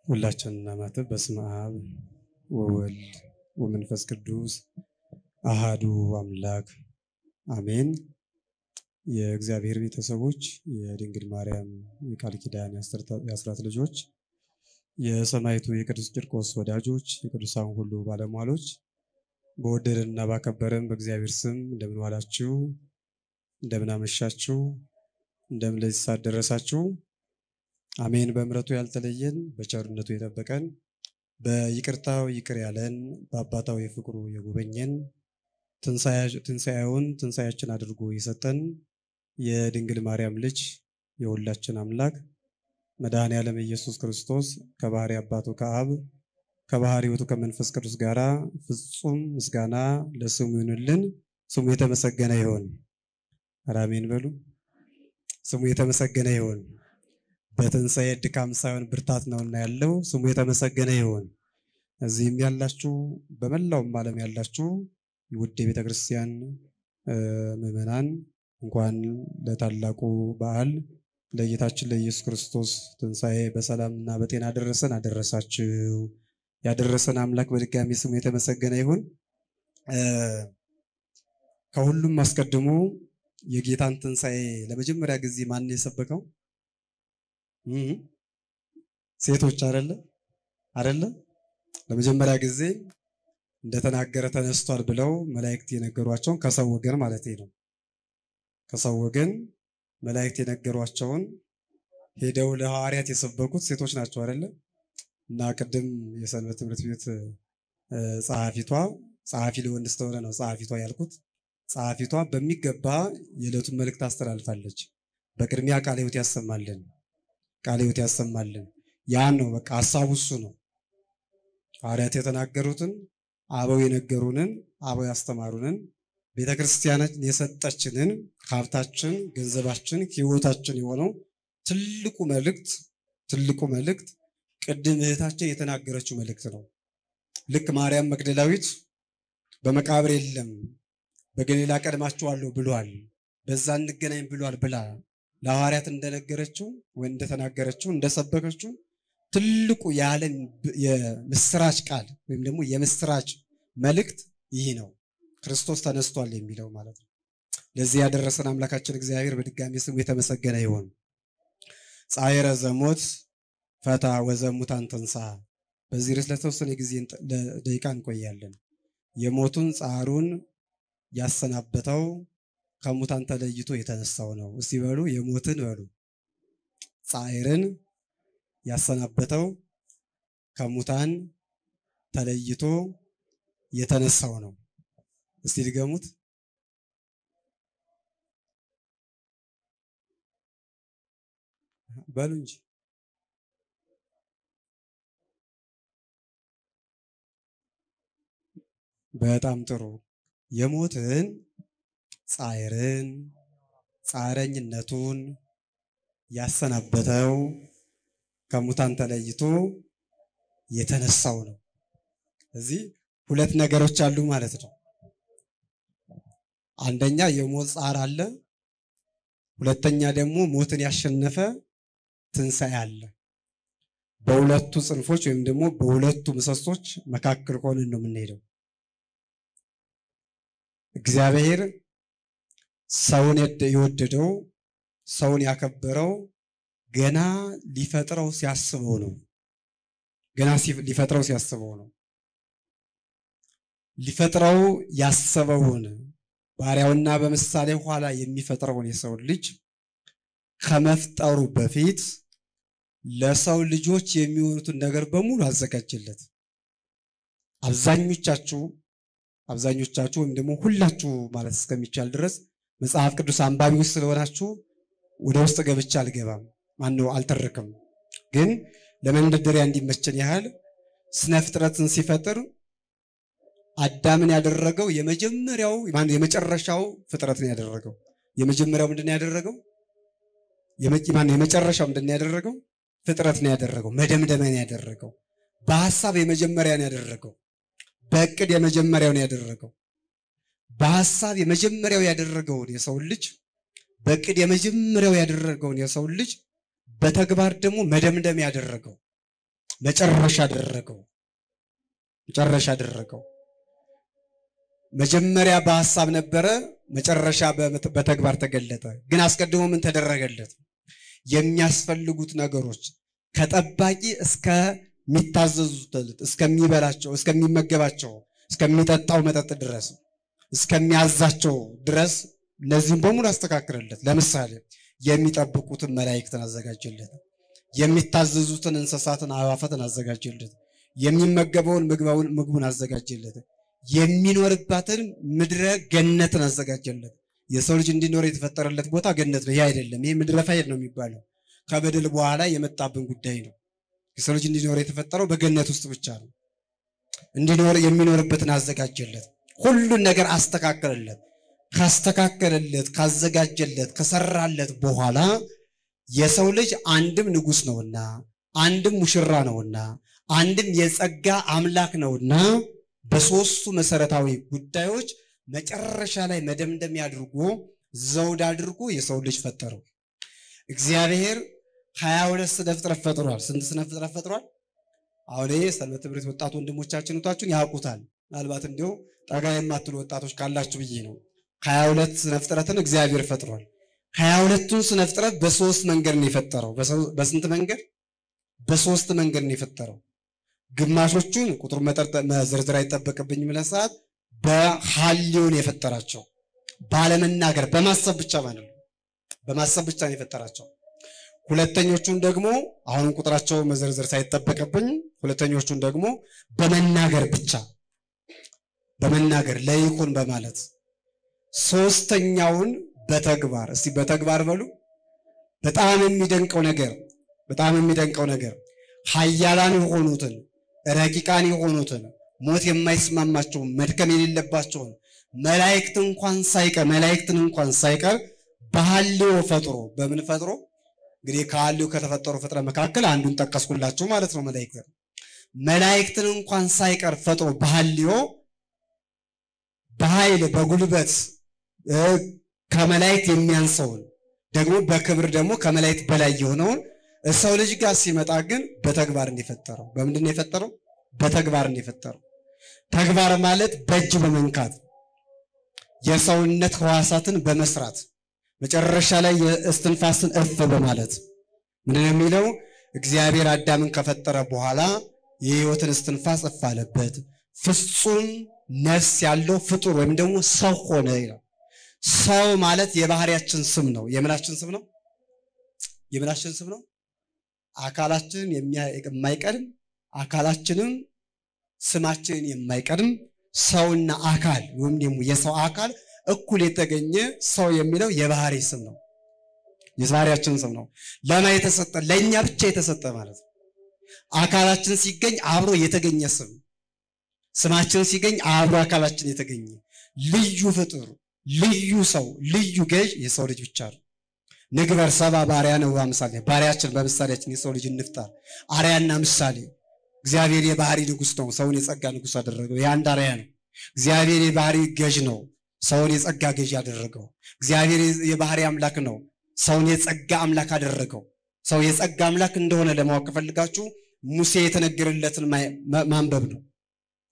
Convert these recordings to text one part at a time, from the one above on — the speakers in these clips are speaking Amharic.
ሁላችንን እናማተብ። በስመ አብ ወወልድ ወመንፈስ ቅዱስ አሃዱ አምላክ አሜን። የእግዚአብሔር ቤተሰቦች፣ የድንግል ማርያም የቃል ኪዳን የአስራት ልጆች፣ የሰማዕቱ የቅዱስ ቂርቆስ ወዳጆች፣ የቅዱሳን ሁሉ ባለሟሎች በወደደንና ባከበረን በእግዚአብሔር ስም እንደምን ዋላችሁ? እንደምን አመሻችሁ? እንደምን ለዚህ ሰዓት ደረሳችሁ? አሜን። በምሕረቱ ያልተለየን በቸርነቱ የጠበቀን በይቅርታው ይቅር ያለን በአባታዊ ፍቅሩ የጎበኘን ትንሣኤውን ትንሣኤያችን አድርጎ የሰጠን የድንግል ማርያም ልጅ የሁላችን አምላክ መድኃኔዓለም ኢየሱስ ክርስቶስ ከባህሪ አባቱ ከአብ ከባህሪ ሕይወቱ ከመንፈስ ቅዱስ ጋራ ፍጹም ምስጋና ለስሙ ይሁንልን። ስሙ የተመሰገነ ይሁን። አሜን በሉ። ስሙ የተመሰገነ ይሁን። በትንሣኤ ድካም ሳይሆን ብርታት ነውና ያለው ስሙ የተመሰገነ ይሁን። እዚህም ያላችሁ በመላውም ዓለም ያላችሁ ውድ የቤተ ክርስቲያን ምዕመናን እንኳን ለታላቁ በዓል ለጌታችን ለኢየሱስ ክርስቶስ ትንሣኤ በሰላምና በጤና አደረሳችሁ። ያደረሰን አምላክ በድጋሚ ስሙ የተመሰገነ ይሁን። ከሁሉም አስቀድሞ የጌታን ትንሣኤ ለመጀመሪያ ጊዜ ማን የሰበከው? ሴቶች አይደለ? ለመጀመሪያ ጊዜ እንደተናገረ ተነስቷል ብለው መላእክት የነገሯቸውን ከሰው ወገን ማለት ነው። ከሰው ወገን መላእክት የነገሯቸውን ሄደው ለሐዋርያት የሰበኩት ሴቶች ናቸው አይደለ? እና ቅድም የሰንበት ትምህርት ቤት ጸሐፊ ለወንድ ስለሆነ ነው ጸሐፊቷ ያልኩት። ጸሐፊቷ በሚገባ የዕለቱን መልእክት አስተላልፋለች። በቅድሚያ ቃለ ሕይወት ያሰማልን፣ ቃለ ሕይወት ያሰማልን። ያን ነው በቃ ሐሳቡ እሱ ነው። ሐዋርያት የተናገሩትን አበው የነገሩንን አበው ያስተማሩንን ቤተክርስቲያናችን የሰጠችንን ሀብታችን፣ ገንዘባችን፣ ሕይወታችን የሆነው ትልቁ መልእክት ቅድም እህታችን የተናገረችው መልእክት ነው። ልክ ማርያም መግደላዊት በመቃብር የለም በገሊላ ቀድማችኋለሁ ብሏል፣ በዛ እንገናኝ ብሏል ብላ ለሐዋርያት እንደነገረችው ወይ እንደተናገረችው እንደሰበከችው ትልቁ የዓለም የምስራች ቃል ወይም ደግሞ የምስራች መልእክት ይህ ነው። ክርስቶስ ተነስቷል የሚለው ማለት ነው። ለዚህ ያደረሰን አምላካችን እግዚአብሔር በድጋሚ ስሙ የተመሰገነ ይሁን። ጻዕረ ዘሞት ፈታ ወዘሙታን ተንሥአ። በዚህ ርዕስ ለተወሰነ ጊዜ ለደቂቃ እንቆያለን። የሞቱን ጻሩን ያሰናበተው ከሙታን ተለይቶ የተነሳው ነው። እስቲ በሉ የሞትን በሉ ጻዕርን ያሰናበተው ከሙታን ተለይቶ የተነሳው ነው። እስቲ ድገሙት። በሉ እንጂ በጣም ጥሩ። የሞትን ጻዕርን ጻረኝነቱን ያሰናበተው ከሙታን ተለይቶ የተነሳው ነው። እዚህ ሁለት ነገሮች አሉ ማለት ነው። አንደኛ የሞት ጻር አለ፣ ሁለተኛ ደግሞ ሞትን ያሸነፈ ትንሣኤ አለ። በሁለቱ ጽንፎች ወይም ደግሞ በሁለቱ ምሰሶች መካከል ሆነን ነው የምንሄደው። እግዚአብሔር ሰውን የወደደው ሰውን ያከበረው ገና ሊፈጥረው ሲያስበው ነው። ሊፈጥረው ያሰበውን ባሪያውና በምሳሌ ኋላ የሚፈጥረውን የሰው ልጅ ከመፍጠሩ በፊት ለሰው ልጆች የሚሆኑትን ነገር በሙሉ አዘጋጀለት። አብዛኞቻችሁ ወይም ደግሞ ሁላችሁ ማለት እስከሚቻል ድረስ መጽሐፍ ቅዱስ አንባቢ ውስጥ ስለሆናችሁ ወደ ውስጥ ገብቻ አልተረክም። ግን ለመንደርደሪያ እንዲመቸን ያህል ስነ ፍጥረትን ሲፈጥር አዳምን ያደረገው የመጨረሻው ፍጥረትን ያደረገው የመጀመሪያው ምንድን ያደረገው? የመጨረሻው ምንድን ያደረገው? ፍጥረትን ያደረገው መደምደሚያን ያደረገው በሐሳብ የመጀመሪያን ያደረገው በእቅድ የመጀመሪያውን ያደረገው በሐሳብ የመጀመሪያው ያደረገውን የሰው ልጅ በእቅድ የመጀመሪያው ያደረገውን የሰው ልጅ በተግባር ደግሞ መደምደም ያደረገው መጨረሻ አደረገው መጀመሪያ በሐሳብ ነበረ መጨረሻ በተግባር ተገለጠ ግን አስቀድሞ ምን ተደረገለት የሚያስፈልጉት ነገሮች ከጠባቂ እስከ ሚታዘዙት እስከሚበላቸው እስከሚመገባቸው እስከሚጠጣው መጠጥ ድረስ እስከሚያዛቸው ድረስ ለዚህም በሙሉ አስተካክለለት ለምሳሌ የሚጠብቁትን መላእክትን አዘጋጀለት የሚታዘዙትን እንስሳትን አዋፋትን አዘጋጀለት የሚመገበውን ምግቡን አዘጋጀለት የሚኖርባትን ምድረ ገነትን አዘጋጀለት የሰው ልጅ እንዲኖር የተፈጠረለት ቦታ ገነት ነው ይሄ አይደለም ይሄ ምድረ ፋይል ነው የሚባለው ከበደል በኋላ የመጣብን ጉዳይ ነው የሰው ልጅ እንዲኖር የተፈጠረው በገነት ውስጥ ብቻ ነው እንዲኖር የሚኖርበትን አዘጋጀለት ሁሉን ነገር አስተካከለለት ካስተካከለለት ካዘጋጀለት ከሰራለት በኋላ የሰው ልጅ አንድም ንጉስ ነውና አንድም ሙሽራ ነውና አንድም የጸጋ አምላክ ነውና በሶስቱ መሰረታዊ ጉዳዮች መጨረሻ ላይ መደምደም ያድርጎ ዘውድ አድርጎ የሰው ልጅ ፈጠረው እግዚአብሔር 22 ስነ ፍጥረት ፈጥሯል ስንት ስነ ፍጥረት ፈጥሯል አሁን ሰንበት ትምህርት ወጣት ወንድሞቻችን ወጣችሁን ያውቁታል ምናልባት እንዲሁ ጠጋ የማትሉ ወጣቶች ካላችሁ ብዬ ነው 22 ስነ ፍጥረትን እግዚአብሔር ፈጥሯል 22ቱን ስነ ፍጥረት በሶስት መንገድ ነው የፈጠረው በስንት መንገድ በሶስት መንገድ ነው የፈጠረው ግማሾቹን ቁጥር መዘርዘር አይጠበቅብኝም ለሰዓት በሐልዮን የፈጠራቸው ባለመናገር በማሰብ ብቻ ማለት ነው በማሰብ ብቻ ነው የፈጠራቸው ሁለተኞቹን ደግሞ አሁን ቁጥራቸው መዘርዘር ሳይጠበቅብኝ ሁለተኞቹን ደግሞ በመናገር ብቻ በመናገር ለይኩን በማለት ሶስተኛውን በተግባር እስቲ በተግባር በሉ በጣም የሚደንቀው ነገር ኃያላን የሆኑትን ረቂቃን የሆኑትን ሞት የማይስማማቸው መድከም የሌለባቸው መላእክትን እንኳን ሳይቀር በሐልዮ ፈጥሮ በምን ፈጥሮ እንግዲህ ከሐልዮ ከተፈጠሩ ፍጥረ መካከል አንዱን ጠቀስኩላችሁ ማለት ነው መላእክትን እንኳን ሳይቀር ፈጥሮ በሐልዮ በኃይል በጉልበት ከመላእክት የሚያንሰውን ደግሞ በክብር ደግሞ ከመላእክት በላይ የሆነውን ሰው ልጅ ጋር ሲመጣ ግን በተግባር እንደፈጠረው በምንድነው የፈጠረው በተግባር እንደፈጠረው ተግባር ማለት በእጅ በመንካት የሰውነት ህዋሳትን በመስራት መጨረሻ ላይ የእስትንፋስን እፍ በማለት ምንድነው የሚለው እግዚአብሔር አዳምን ከፈጠረ በኋላ የህይወትን እስትንፋስ እፍ አለበት ፍጹም ነፍስ ያለው ፍጡር ወይም ደግሞ ሰው ሆነ ይላል ሰው ማለት የባህሪያችን ስም ነው የምናችን ስም ነው አካላችን የማይቀድም አካላችንም ስማችን የማይቀድም ሰውና አካል ወይም ደግሞ የሰው አካል እኩል የተገኘ ሰው የሚለው የባህሪ ስም ነው የባህሪያችን ስም ነው ለማ የተሰጠ ለኛ ብቻ የተሰጠ ማለት ነው አካላችን ሲገኝ አብሮ የተገኘ ስማችን ሲገኝ አብሮ አካላችን የተገኘ ልዩ ፍጡር ልዩ ሰው ልዩ ገዥ የሰው ልጅ ብቻ ነው ንግበር ሰባ ባሪያነ ወአምሳሌ ባሪያችን በምሳሌያችን የሰው ልጅ እንፍጠር አርያና ምሳሌ እግዚአብሔር የባህሪ ንጉስ ነው ሰውን የጸጋ ንጉስ አደረገው ያንድ አርያ ነው እግዚአብሔር የባህሪ ገዥ ነው ሰውን የጸጋ ገዥ ያደረገው እግዚአብሔር የባህሪ አምላክ ነው ሰውን የጸጋ አምላክ አደረገው ሰው የጸጋ አምላክ እንደሆነ ለማወቅ ፈልጋችሁ ሙሴ የተነገረለትን ማንበብ ነው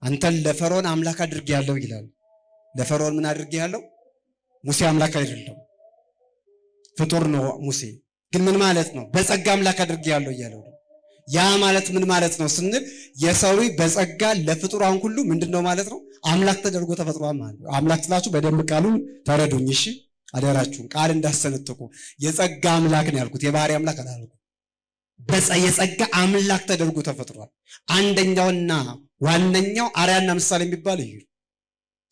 አንተን ለፈርዖን አምላክ አድርጌያለሁ ይላል ለፈርዖን ምን አድርጌያለሁ ሙሴ አምላክ አይደለም ፍጡር ነው ሙሴ ግን ምን ማለት ነው በጸጋ አምላክ አድርጌያለሁ ይያለው ያ ማለት ምን ማለት ነው ስንል የሰው ልጅ በጸጋ ለፍጡራን ሁሉ ምንድነው ማለት ነው አምላክ ተደርጎ ተፈጥሯል ማለት ነው አምላክ ስላችሁ በደንብ ቃሉን ተረዱኝ እሺ አደራችሁን ቃል እንዳሰነጥቁ የጸጋ አምላክ ነው ያልኩት የባህሪ አምላክ አላልኩም የጸጋ አምላክ ተደርጎ ተፈጥሯል አንደኛውና ዋነኛው አርያና ምሳሌ የሚባል እዩ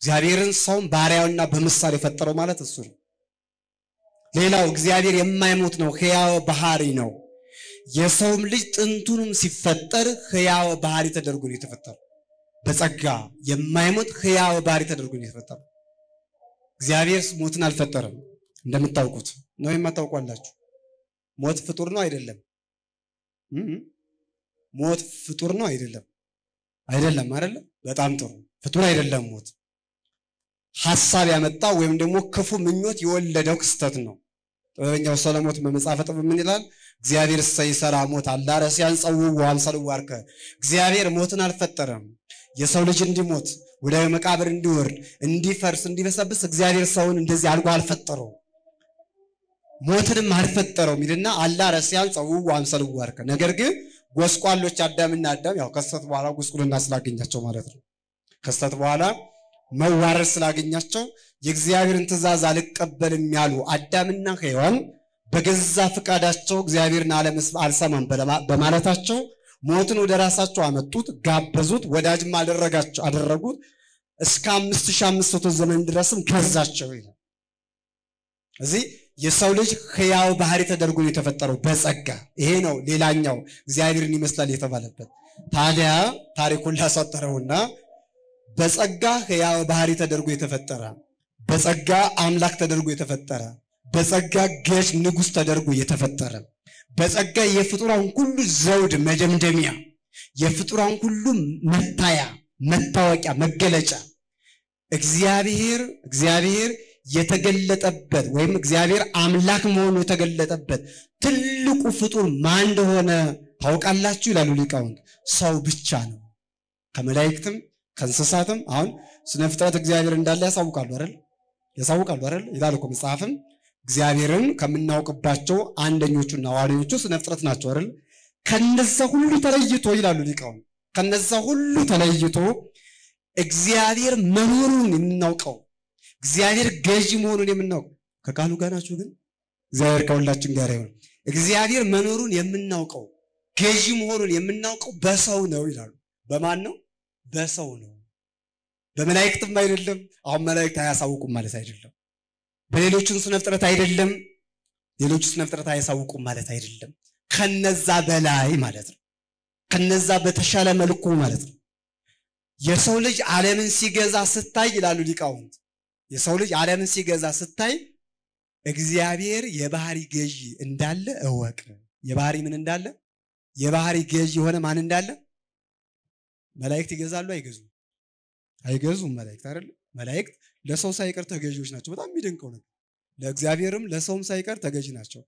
እግዚአብሔርን ሰውን ባሪያውና በምሳሌ ፈጠረው ማለት እሱ ነው ሌላው እግዚአብሔር የማይሞት ነው ሕያው ባህሪ ነው የሰውም ልጅ ጥንቱንም ሲፈጠር ሕያው ባህሪ ተደርጎ ነው የተፈጠረው በጸጋ የማይሞት ሕያው ባህሪ ተደርጎ ነው የተፈጠረው እግዚአብሔር ሞትን አልፈጠረም እንደምታውቁት ነው የማታውቁላችሁ ሞት ፍጡር ነው አይደለም ሞት ፍጡር ነው አይደለም አይደለም በጣም ጥሩ ፍጡር አይደለም ሞት ሐሳብ ያመጣው ወይም ደግሞ ክፉ ምኞት የወለደው ክስተት ነው ጥበበኛው ሰለሞን በመጽሐፈ ጥበብ ምን ይላል? እግዚአብሔር ሰይሰራ ሞት አላረሲያን ጸውው አምሰልዋርከ እግዚአብሔር ሞትን አልፈጠረም የሰው ልጅ እንዲሞት ወደ መቃብር እንዲወርድ እንዲፈርስ እንዲበሰብስ እግዚአብሔር ሰውን እንደዚህ አድርጎ አልፈጠረው ሞትንም አልፈጠረው ሚልና አላረሲያን ጸውው አምሰልዋርከ ነገር ግን ጎስቋሎች አዳምና አዳም ያው ከሰት በኋላ ጉስቁልና ስላገኛቸው ማለት ነው ከሰት በኋላ መዋረድ ስላገኛቸው የእግዚአብሔርን ትእዛዝ አልቀበልም ያሉ አዳምና ሔዋን በገዛ ፍቃዳቸው እግዚአብሔርን አልሰማም በማለታቸው ሞትን ወደ ራሳቸው አመጡት ጋበዙት ወዳጅም አደረጉት እስከ 5500 ዘመን ድረስም ገዛቸው ይላል እዚህ የሰው ልጅ ሕያው ባህሪ ተደርጎ የተፈጠረው በጸጋ ይሄ ነው ሌላኛው እግዚአብሔርን ይመስላል የተባለበት ታዲያ ታሪኩን ላሳጠረውና በጸጋ ሕያው ባህሪ ተደርጎ የተፈጠረ በጸጋ አምላክ ተደርጎ የተፈጠረ በጸጋ ገዥ ንጉስ ተደርጎ የተፈጠረ በጸጋ የፍጡራን ሁሉ ዘውድ መደምደሚያ የፍጡራን ሁሉ መታወቂያ መገለጫ እግዚአብሔር የተገለጠበት ወይም እግዚአብሔር አምላክ መሆኑ የተገለጠበት ትልቁ ፍጡር ማን እንደሆነ ታውቃላችሁ ይላሉ ሊቃውንት ሰው ብቻ ነው ከመላእክትም ከእንስሳትም አሁን ስነ ፍጥረት እግዚአብሔር እንዳለ ያሳውቃሉ አይደል ይላል እኮ መጽሐፍም እግዚአብሔርን ከምናውቅባቸው አንደኞቹና ዋሪዎቹ ስነ ፍጥረት ናቸው አይደል ከነዛ ሁሉ ተለይቶ ይላሉ ሊቃውንት ከነዛ ሁሉ ተለይቶ እግዚአብሔር መኖሩን የምናውቀው እግዚአብሔር ገዢ መሆኑን የምናውቀው ከቃሉ ጋር ናችሁ ግን እግዚአብሔር ከሁላችን ጋር ይሁን እግዚአብሔር መኖሩን የምናውቀው ገዢ መሆኑን የምናውቀው በሰው ነው ይላሉ በማን ነው በሰው ነው በመላእክትም አይደለም አሁን መላእክት አያሳውቁም ማለት አይደለም በሌሎችም ስነ ፍጥረት አይደለም ሌሎች ስነ ፍጥረት አያሳውቁም ማለት አይደለም ከነዛ በላይ ማለት ነው ከነዛ በተሻለ መልኩ ማለት ነው የሰው ልጅ ዓለምን ሲገዛ ስታይ ይላሉ ሊቃውንት የሰው ልጅ ዓለምን ሲገዛ ስታይ እግዚአብሔር የባህሪ ገዢ እንዳለ እወቅ የባህሪ ምን እንዳለ የባህሪ ገዢ ሆነ ማን እንዳለ መላእክት ይገዛሉ አይገዙም መላእክት አይደል መላእክት ለሰው ሳይቀር ተገዢዎች ናቸው በጣም የሚደንቀው ነገር ለእግዚአብሔርም ለሰውም ሳይቀር ተገዢ ናቸው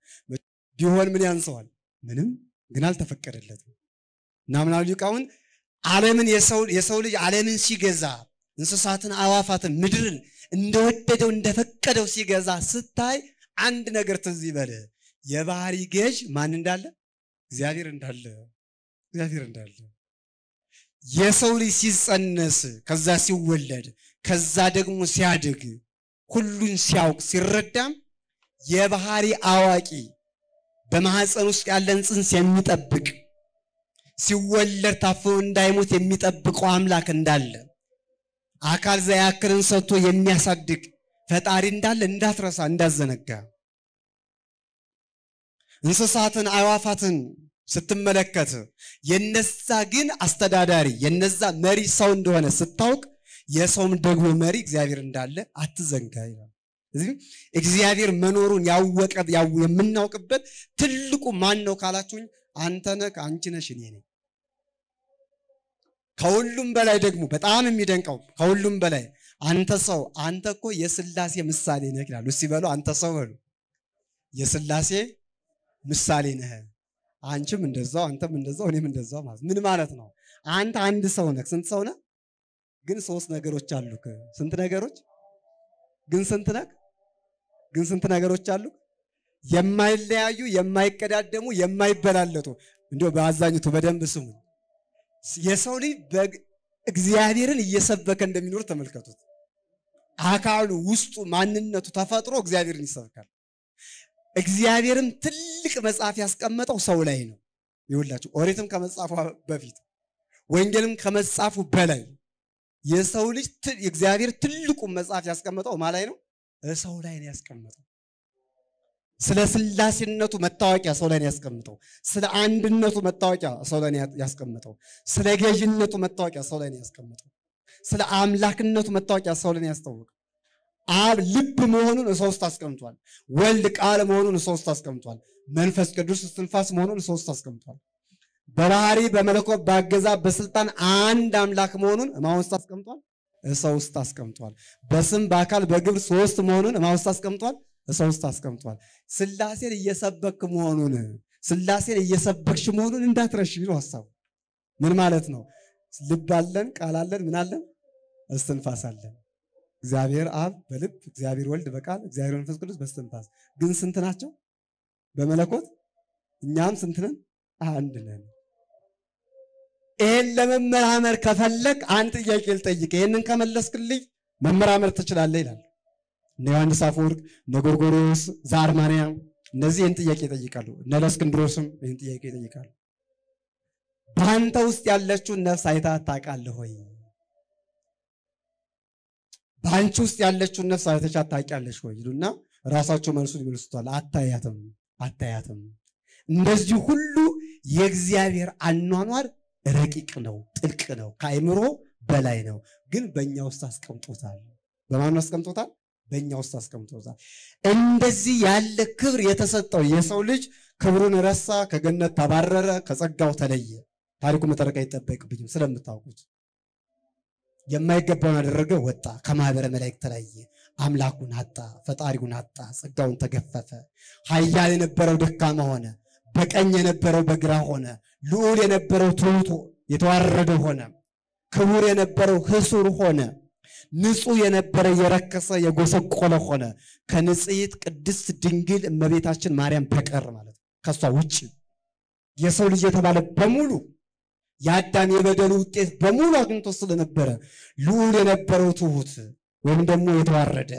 ቢሆን ምን ያንሰዋል ምንም ግን አልተፈቀደለትም እና ምናሉ ሊቃውንት ዓለምን የሰው ልጅ ዓለምን ሲገዛ እንስሳትን አዋፋትን ምድርን እንደወደደው እንደፈቀደው ሲገዛ ስታይ አንድ ነገር ትዝ ይበል የባህሪ ገዥ ማን እንዳለ እግዚአብሔር እንዳለ የሰው ልጅ ሲጸነስ ከዛ ሲወለድ ከዛ ደግሞ ሲያድግ ሁሉን ሲያውቅ ሲረዳም የባህሪ አዋቂ በማህፀን ውስጥ ያለን ጽንስ የሚጠብቅ ሲወለድ ታፍኖ እንዳይሞት የሚጠብቀው አምላክ እንዳለ አካል ዘያክልን ሰጥቶ የሚያሳድግ ፈጣሪ እንዳለ እንዳትረሳ እንዳዘነጋ እንስሳትን አዋፋትን ስትመለከት የነዛ ግን አስተዳዳሪ የነዛ መሪ ሰው እንደሆነ ስታውቅ የሰውም ደግሞ መሪ እግዚአብሔር እንዳለ አትዘንጋ ይላል እዚህ እግዚአብሔር መኖሩን የምናውቅበት ትልቁ ማን ነው ካላችሁኝ አንተ ነህ አንቺ ነሽ እኔ ነኝ ከሁሉም በላይ ደግሞ በጣም የሚደንቀው ከሁሉም በላይ አንተ ሰው አንተ እኮ የሥላሴ ምሳሌ ነህ ይላሉ እስቲ በሉ አንተ ሰው በሉ የሥላሴ ምሳሌ ነህ አንቺም እንደዛው አንተም እንደዛው እኔም እንደዛው ማለት ምን ማለት ነው አንተ አንድ ሰው ነህ ስንት ሰው ነህ ግን ሶስት ነገሮች አሉክ ስንት ነገሮች ግን ስንት ነገሮች አሉ የማይለያዩ የማይቀዳደሙ የማይበላለጡ እንዴው በአዛኝቱ በደንብ ስሙ የሰው ልጅ እግዚአብሔርን እየሰበከ እንደሚኖር ተመልከቱት አካሉ ውስጡ ማንነቱ ተፈጥሮ እግዚአብሔርን ይሰብካል እግዚአብሔርም ትልቅ መጽሐፍ ያስቀመጠው ሰው ላይ ነው ይሁላችሁ ኦሪትም ከመጽሐፉ በፊት ወንጌልም ከመጽሐፉ በላይ የሰው ልጅ እግዚአብሔር ትልቁ መጽሐፍ ያስቀመጠው ማላይ ነው ሰው ላይ ነው ያስቀመጠው ስለ ሥላሴነቱ መታወቂያ ሰው ላይ ነው ያስቀመጠው ስለ አንድነቱ መታወቂያ ሰው ላይ ነው ያስቀመጠው ስለ ገዥነቱ መታወቂያ ሰው ላይ ነው ያስቀመጠው ስለ አምላክነቱ መታወቂያ ሰው ላይ ነው ያስታወቀው አብ ልብ መሆኑን ሰው ውስጥ አስቀምጧል ወልድ ቃል መሆኑን ሰው ውስጥ አስቀምጧል መንፈስ ቅዱስ ትንፋስ መሆኑን ሰው ውስጥ አስቀምጧል በባህሪ በመለኮት በአገዛዝ በስልጣን አንድ አምላክ መሆኑን ማን ውስጥ አስቀምጧል ሰው ውስጥ አስቀምጧል በስም በአካል በግብር ሶስት መሆኑን ማን ውስጥ አስቀምጧል ሰው ውስጥ አስቀምጧል። ሥላሴን እየሰበክ መሆኑን ሥላሴን እየሰበክሽ መሆኑን እንዳትረሺ ነው ሐሳቡ። ምን ማለት ነው? ልብ አለን፣ ቃል አለን፣ ምን አለን? እስትንፋስ አለን። እግዚአብሔር አብ በልብ፣ እግዚአብሔር ወልድ በቃል፣ እግዚአብሔር መንፈስ ቅዱስ በእስትንፋስ። ግን ስንት ናቸው በመለኮት? እኛም ስንት ነን? አንድ ነን። ይሄን ለመመራመር ከፈለክ አንድ ጥያቄ ልጠይቅ፣ ይሄንን ከመለስክልኝ መመራመር ትችላለህ ይላል እነ ዮሐንስ አፈወርቅ፣ እነ ጎርጎርዮስ ዘአርማንያ። እነዚህ ይህን ጥያቄ ይጠይቃሉ። እነ ለእስክንድሮስም ይህን ጥያቄ ይጠይቃሉ። በአንተ ውስጥ ያለችውን ነፍስ አይተሃት ታውቃለህ ወይ? በአንቺ ውስጥ ያለችውን ነፍስ አይተሻት ታውቂያለሽ ወይ ይሉና ራሳቸው መልሱን ይመልሱታል። አታያትም፣ አታያትም። እንደዚህ ሁሉ የእግዚአብሔር አኗኗር ረቂቅ ነው፣ ጥልቅ ነው፣ ከአእምሮ በላይ ነው። ግን በእኛ ውስጥ አስቀምጦታል። በማን አስቀምጦታል? በእኛ ውስጥ አስቀምጦታል። እንደዚህ ያለ ክብር የተሰጠው የሰው ልጅ ክብሩን ረሳ፣ ከገነት ተባረረ፣ ከጸጋው ተለየ። ታሪኩ መጠረቅ አይጠበቅብኝም ስለምታውቁት። የማይገባውን አደረገ፣ ወጣ፣ ከማህበረ መላእክት ተለየ፣ አምላኩን አጣ፣ ፈጣሪውን አጣ፣ ጸጋውን ተገፈፈ። ኃያል የነበረው ደካማ ሆነ፣ በቀኝ የነበረው በግራ ሆነ፣ ልዑል የነበረው ትሑት የተዋረደ ሆነ፣ ክቡር የነበረው ህሱር ሆነ፣ ንጹሕ የነበረ የረከሰ የጎሰቆለ ሆነ። ከንጽሕት ቅድስት ድንግል እመቤታችን ማርያም በቀር ማለት ከሷ ውጭ የሰው ልጅ የተባለ በሙሉ የአዳም የበደሉ ውጤት በሙሉ አግኝቶ ስለነበረ ልዑል የነበረው ትሑት ወይም ደግሞ የተዋረደ፣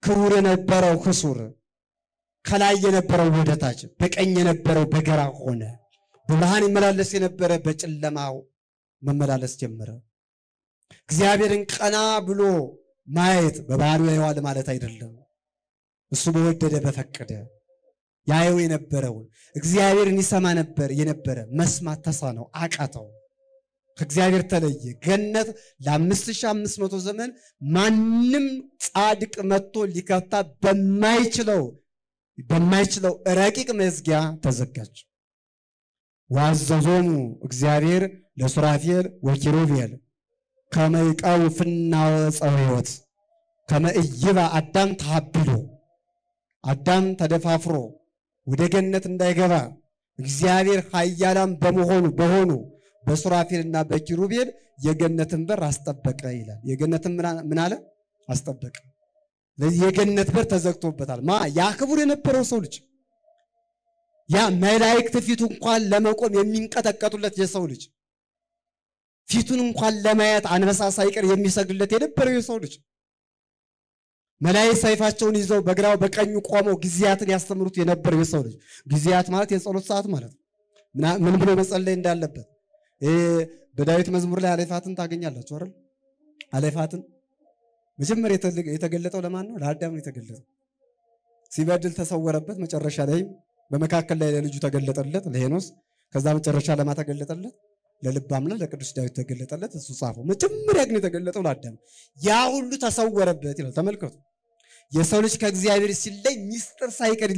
ክቡር የነበረው ህሱር፣ ከላይ የነበረው ወደታች፣ በቀኝ የነበረው በግራ ሆነ። በብርሃን ይመላለስ የነበረ በጨለማው መመላለስ ጀመረ። እግዚአብሔርን ቀና ብሎ ማየት በባህሪው ያየዋል ማለት አይደለም። እሱ በወደደ በፈቀደ ያየው የነበረውን እግዚአብሔርን ይሰማ ነበር የነበረ መስማት ተሳነው፣ አቃተው፣ ከእግዚአብሔር ተለየ። ገነት ለ5500 ዘመን ማንም ጻድቅ መጥቶ ሊከፍታ በማይችለው ረቂቅ መዝጊያ ተዘጋች። ዋዘዞሙ እግዚአብሔር ለሱራፌል ወኪሩቤል ከመ ይቀው ፍናወ ሕይወት ከመ ኢይባ አዳም ተሃብሎ፣ አዳም ተደፋፍሮ ወደ ገነት እንዳይገባ እግዚአብሔር ኃያላን በሆኑ በሱራፌልና በኪሩቤል የገነትን በር አስጠበቀ ይላል። የገነትን ምን አለ? አስጠበቀ። ለዚህ የገነት በር ተዘግቶበታል። ያ ክቡር የነበረው ሰው ልጅ፣ ያ መላእክት ፊቱ እንኳን ለመቆም የሚንቀጠቀጡለት የሰው ልጅ፣ ፊቱን እንኳን ለማየት አንበሳ ሳይቀር የሚሰግድለት የነበረው የሰው ልጅ፣ መላእክት ሰይፋቸውን ይዘው በግራው በቀኙ ቆመው ጊዜያትን ያስተምሩት የነበረው የሰው ልጅ። ጊዜያት ማለት የጸሎት ሰዓት ማለት ነው። ምን ብሎ መጸለይ እንዳለበት በዳዊት መዝሙር ላይ አሌፋትን ታገኛላችሁ አይደል? አሌፋትን መጀመሪያ የተገለጠው ለማን ነው? ለአዳም ነው የተገለጠው። ሲበድል ተሰወረበት። መጨረሻ ላይ በመካከል ላይ ለልጁ ተገለጠለት ለሄኖስ። ከዛ መጨረሻ ለማ ተገለጠለት? ለልበ አምላክ ለቅዱስ ዳዊት ተገለጠለት። እሱ ጻፈው። መጀመሪያ ግን የተገለጠው ለአዳም። ያ ሁሉ ተሰወረበት ይላል። ተመልከቱ። የሰው ልጅ ከእግዚአብሔር ሲለይ ሚስጥር ሳይቀር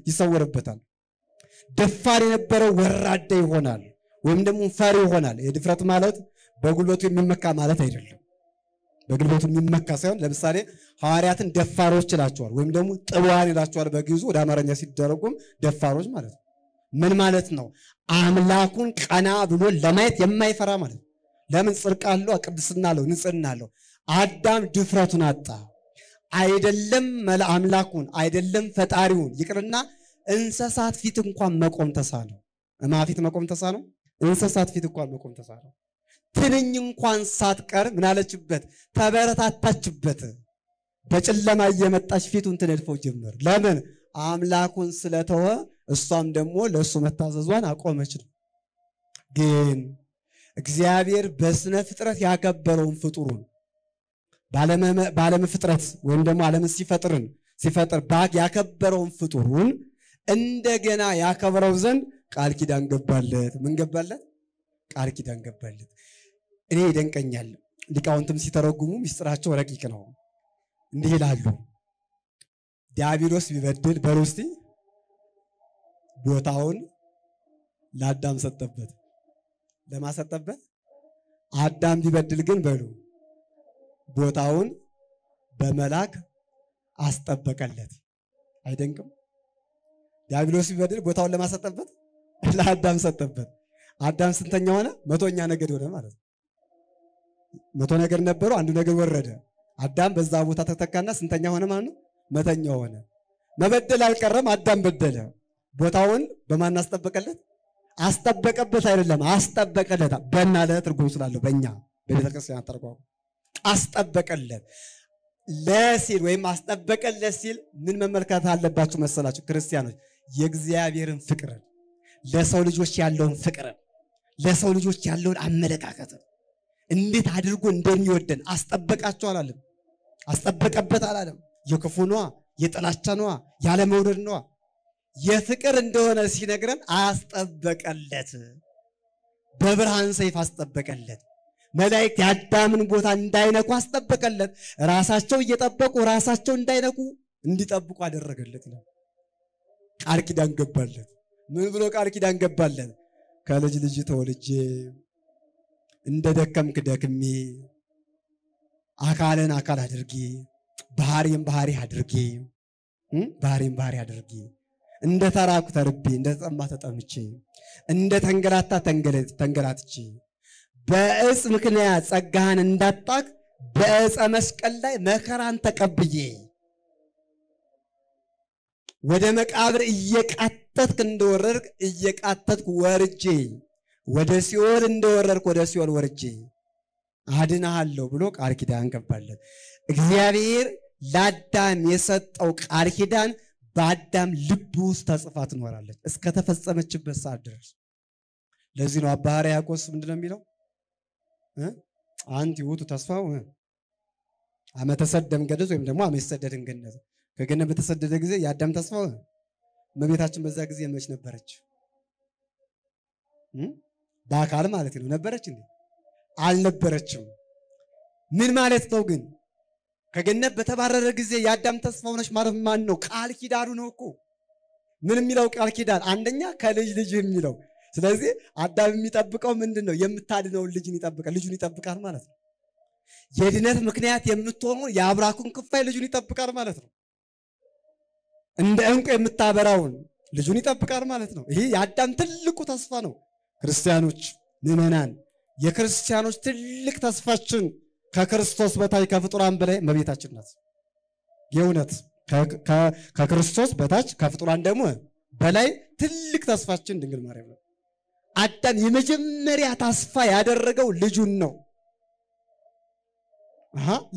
ይሰወርበታል። ደፋር የነበረው ወራዳ ይሆናል፣ ወይም ደግሞ ፈሪ ይሆናል። የድፍረት ማለት በጉልበቱ የሚመካ ማለት አይደለም። በጉልበቱ የሚመካ ሳይሆን ለምሳሌ ሐዋርያትን ደፋሮች ይላቸዋል፣ ወይም ደግሞ ጥዋን ይላቸዋል። በግዕዙ ወደ አማርኛ ሲደረጉም ደፋሮች ማለት ነው። ምን ማለት ነው? አምላኩን ቀና ብሎ ለማየት የማይፈራ ማለት ነው። ለምን? ጽድቅ አለው፣ ቅድስና አለው፣ ንጽህና አለው። አዳም ድፍረቱን አጣ። አይደለም አምላኩን አይደለም ፈጣሪውን ይቅርና እንስሳት ፊት እንኳን መቆም ተሳነው። እማ ፊት መቆም ተሳነው? እንስሳት ፊት እንኳን መቆም ተሳነው። ትንኝ እንኳን ሳትቀር ምን አለችበት? ተበረታታችበት። በጨለማ እየመጣች ፊቱን ትነድፈው ጀመር። ለምን? አምላኩን ስለተወ እሷም ደግሞ ለእሱ መታዘዟን አቆመች ነው። ግን እግዚአብሔር በስነ ፍጥረት ያከበረውን ፍጡሩን ባለም ፍጥረት ወይም ደግሞ ዓለምን ሲፈጥር ያከበረውን ፍጡሩን እንደገና ያከብረው ዘንድ ቃል ኪዳን ገባለት። ምን ገባለት? ቃል ኪዳን ገባለት። እኔ ይደንቀኛል። ሊቃውንትም ሲተረጉሙ ምስጢራቸው ረቂቅ ነው። እንዲህ ይላሉ። ዲያብሎስ ቢበድል በሩስቲ ቦታውን ለአዳም ሰጠበት። ለማሰጠበት አዳም ቢበድል ግን በሉ ቦታውን በመላክ አስጠበቀለት። አይደንቅም? ዲያብሎስ ቢበድል ቦታውን ለማሰጠበት ለአዳም ሰጠበት። አዳም ስንተኛ ሆነ? 100ኛ ነገድ ሆነ ማለት ነው። 100 ነገድ ነበሩ፣ አንዱ ነገድ ወረደ። አዳም በዛ ቦታ ተተካና ስንተኛ ሆነ ማለት ነው? 100ኛ ሆነ። መበደል አልቀረም፣ አዳም በደለ። ቦታውን በማን አስጠበቀለት? አስጠበቀበት አይደለም፣ አስጠበቀለት። በእናለ ትርጉም ስላለው በእኛ በቤተክርስቲያን ተርጓሙ አስጠበቀለት ለሲል ወይም አስጠበቀለት ሲል ምን መመልከት አለባችሁ መሰላችሁ ክርስቲያኖች? የእግዚአብሔርን ፍቅር፣ ለሰው ልጆች ያለውን ፍቅር፣ ለሰው ልጆች ያለውን አመለካከት እንዴት አድርጎ እንደሚወደን አስጠበቃቸው አላለም። አስጠበቀበት አላለም። የክፉ ነዋ፣ የጥላቻ ነዋ፣ ያለ መውደድ ነዋ። የፍቅር እንደሆነ ሲነግረን አስጠበቀለት። በብርሃን ሰይፍ አስጠበቀለት። መላእክት የአዳምን ቦታ እንዳይነኩ አስጠበቀለት። ራሳቸው እየጠበቁ ራሳቸው እንዳይነኩ እንዲጠብቁ አደረገለት ነው። ቃል ኪዳን ገባለት። ምን ብሎ ቃል ኪዳን ገባለት? ከልጅ ልጅ ተወልጄ እንደ ደከምክ ደክሜ አካልን አካል አድርጌ ባህሪን ባህሪ አድርጌ እንደ ተራብኩ ተርቤ እንደ ተጠማ ተጠምቼ እንደ ተንገላታ ተንገላትቼ በእጽ ምክንያት ጸጋህን እንዳጣክ በእጸ መስቀል ላይ መከራን ተቀብዬ ወደ መቃብር እየቃተትክ እንደወረድክ እየቃተትክ ወርጄ ወደ ሲኦል እንደወረድክ ወደ ሲኦል ወርጄ አድናለሁ ብሎ ቃል ኪዳን ገባለት። እግዚአብሔር ለአዳም የሰጠው ቃል ኪዳን በአዳም ልብ ውስጥ ተጽፋ ትኖራለች እስከ ተፈጸመችበት ሰዓት ድረስ። ለዚህ ነው አባ ሕርያቆስ ምንድነው የሚለው? አንቲ ውእቱ ተስፋው አመ ተሰደም ገነት ወይም ደግሞ አመ ይሰደድን ገነት። ከገነት በተሰደደ ጊዜ የአዳም ተስፋው እመቤታችን በዛ ጊዜ መች ነበረች? በአካል ማለት ነው ነበረች እንዴ? አልነበረችም። ምን ማለት ነው ግን? ከገነት በተባረረ ጊዜ የአዳም ተስፋው ነች ማለት ማን ነው? ቃል ኪዳኑ ነው እኮ። ምን የሚለው ቃል ኪዳን? አንደኛ ከልጅ ልጅ የሚለው። ስለዚህ አዳም የሚጠብቀው ምንድነው? የምታድነውን ልጅን ይጠብቃል፣ ልጁን ይጠብቃል ማለት ነው። የድነት ምክንያት የምትሆነው የአብራኩን ክፋይ ልጁን ይጠብቃል ማለት ነው። እንደ ዕንቁ የምታበራውን ልጁን ይጠብቃል ማለት ነው። ይሄ የአዳም ትልቁ ተስፋ ነው። ክርስቲያኖች፣ ምዕመናን፣ የክርስቲያኖች ትልቅ ተስፋችን ከክርስቶስ በታች ከፍጡራን በላይ እመቤታችን ናት። የእውነት ከክርስቶስ በታች ከፍጡራን ደግሞ በላይ ትልቅ ተስፋችን ድንግል ማርያም ነው። አዳም የመጀመሪያ ተስፋ ያደረገው ልጁን ነው።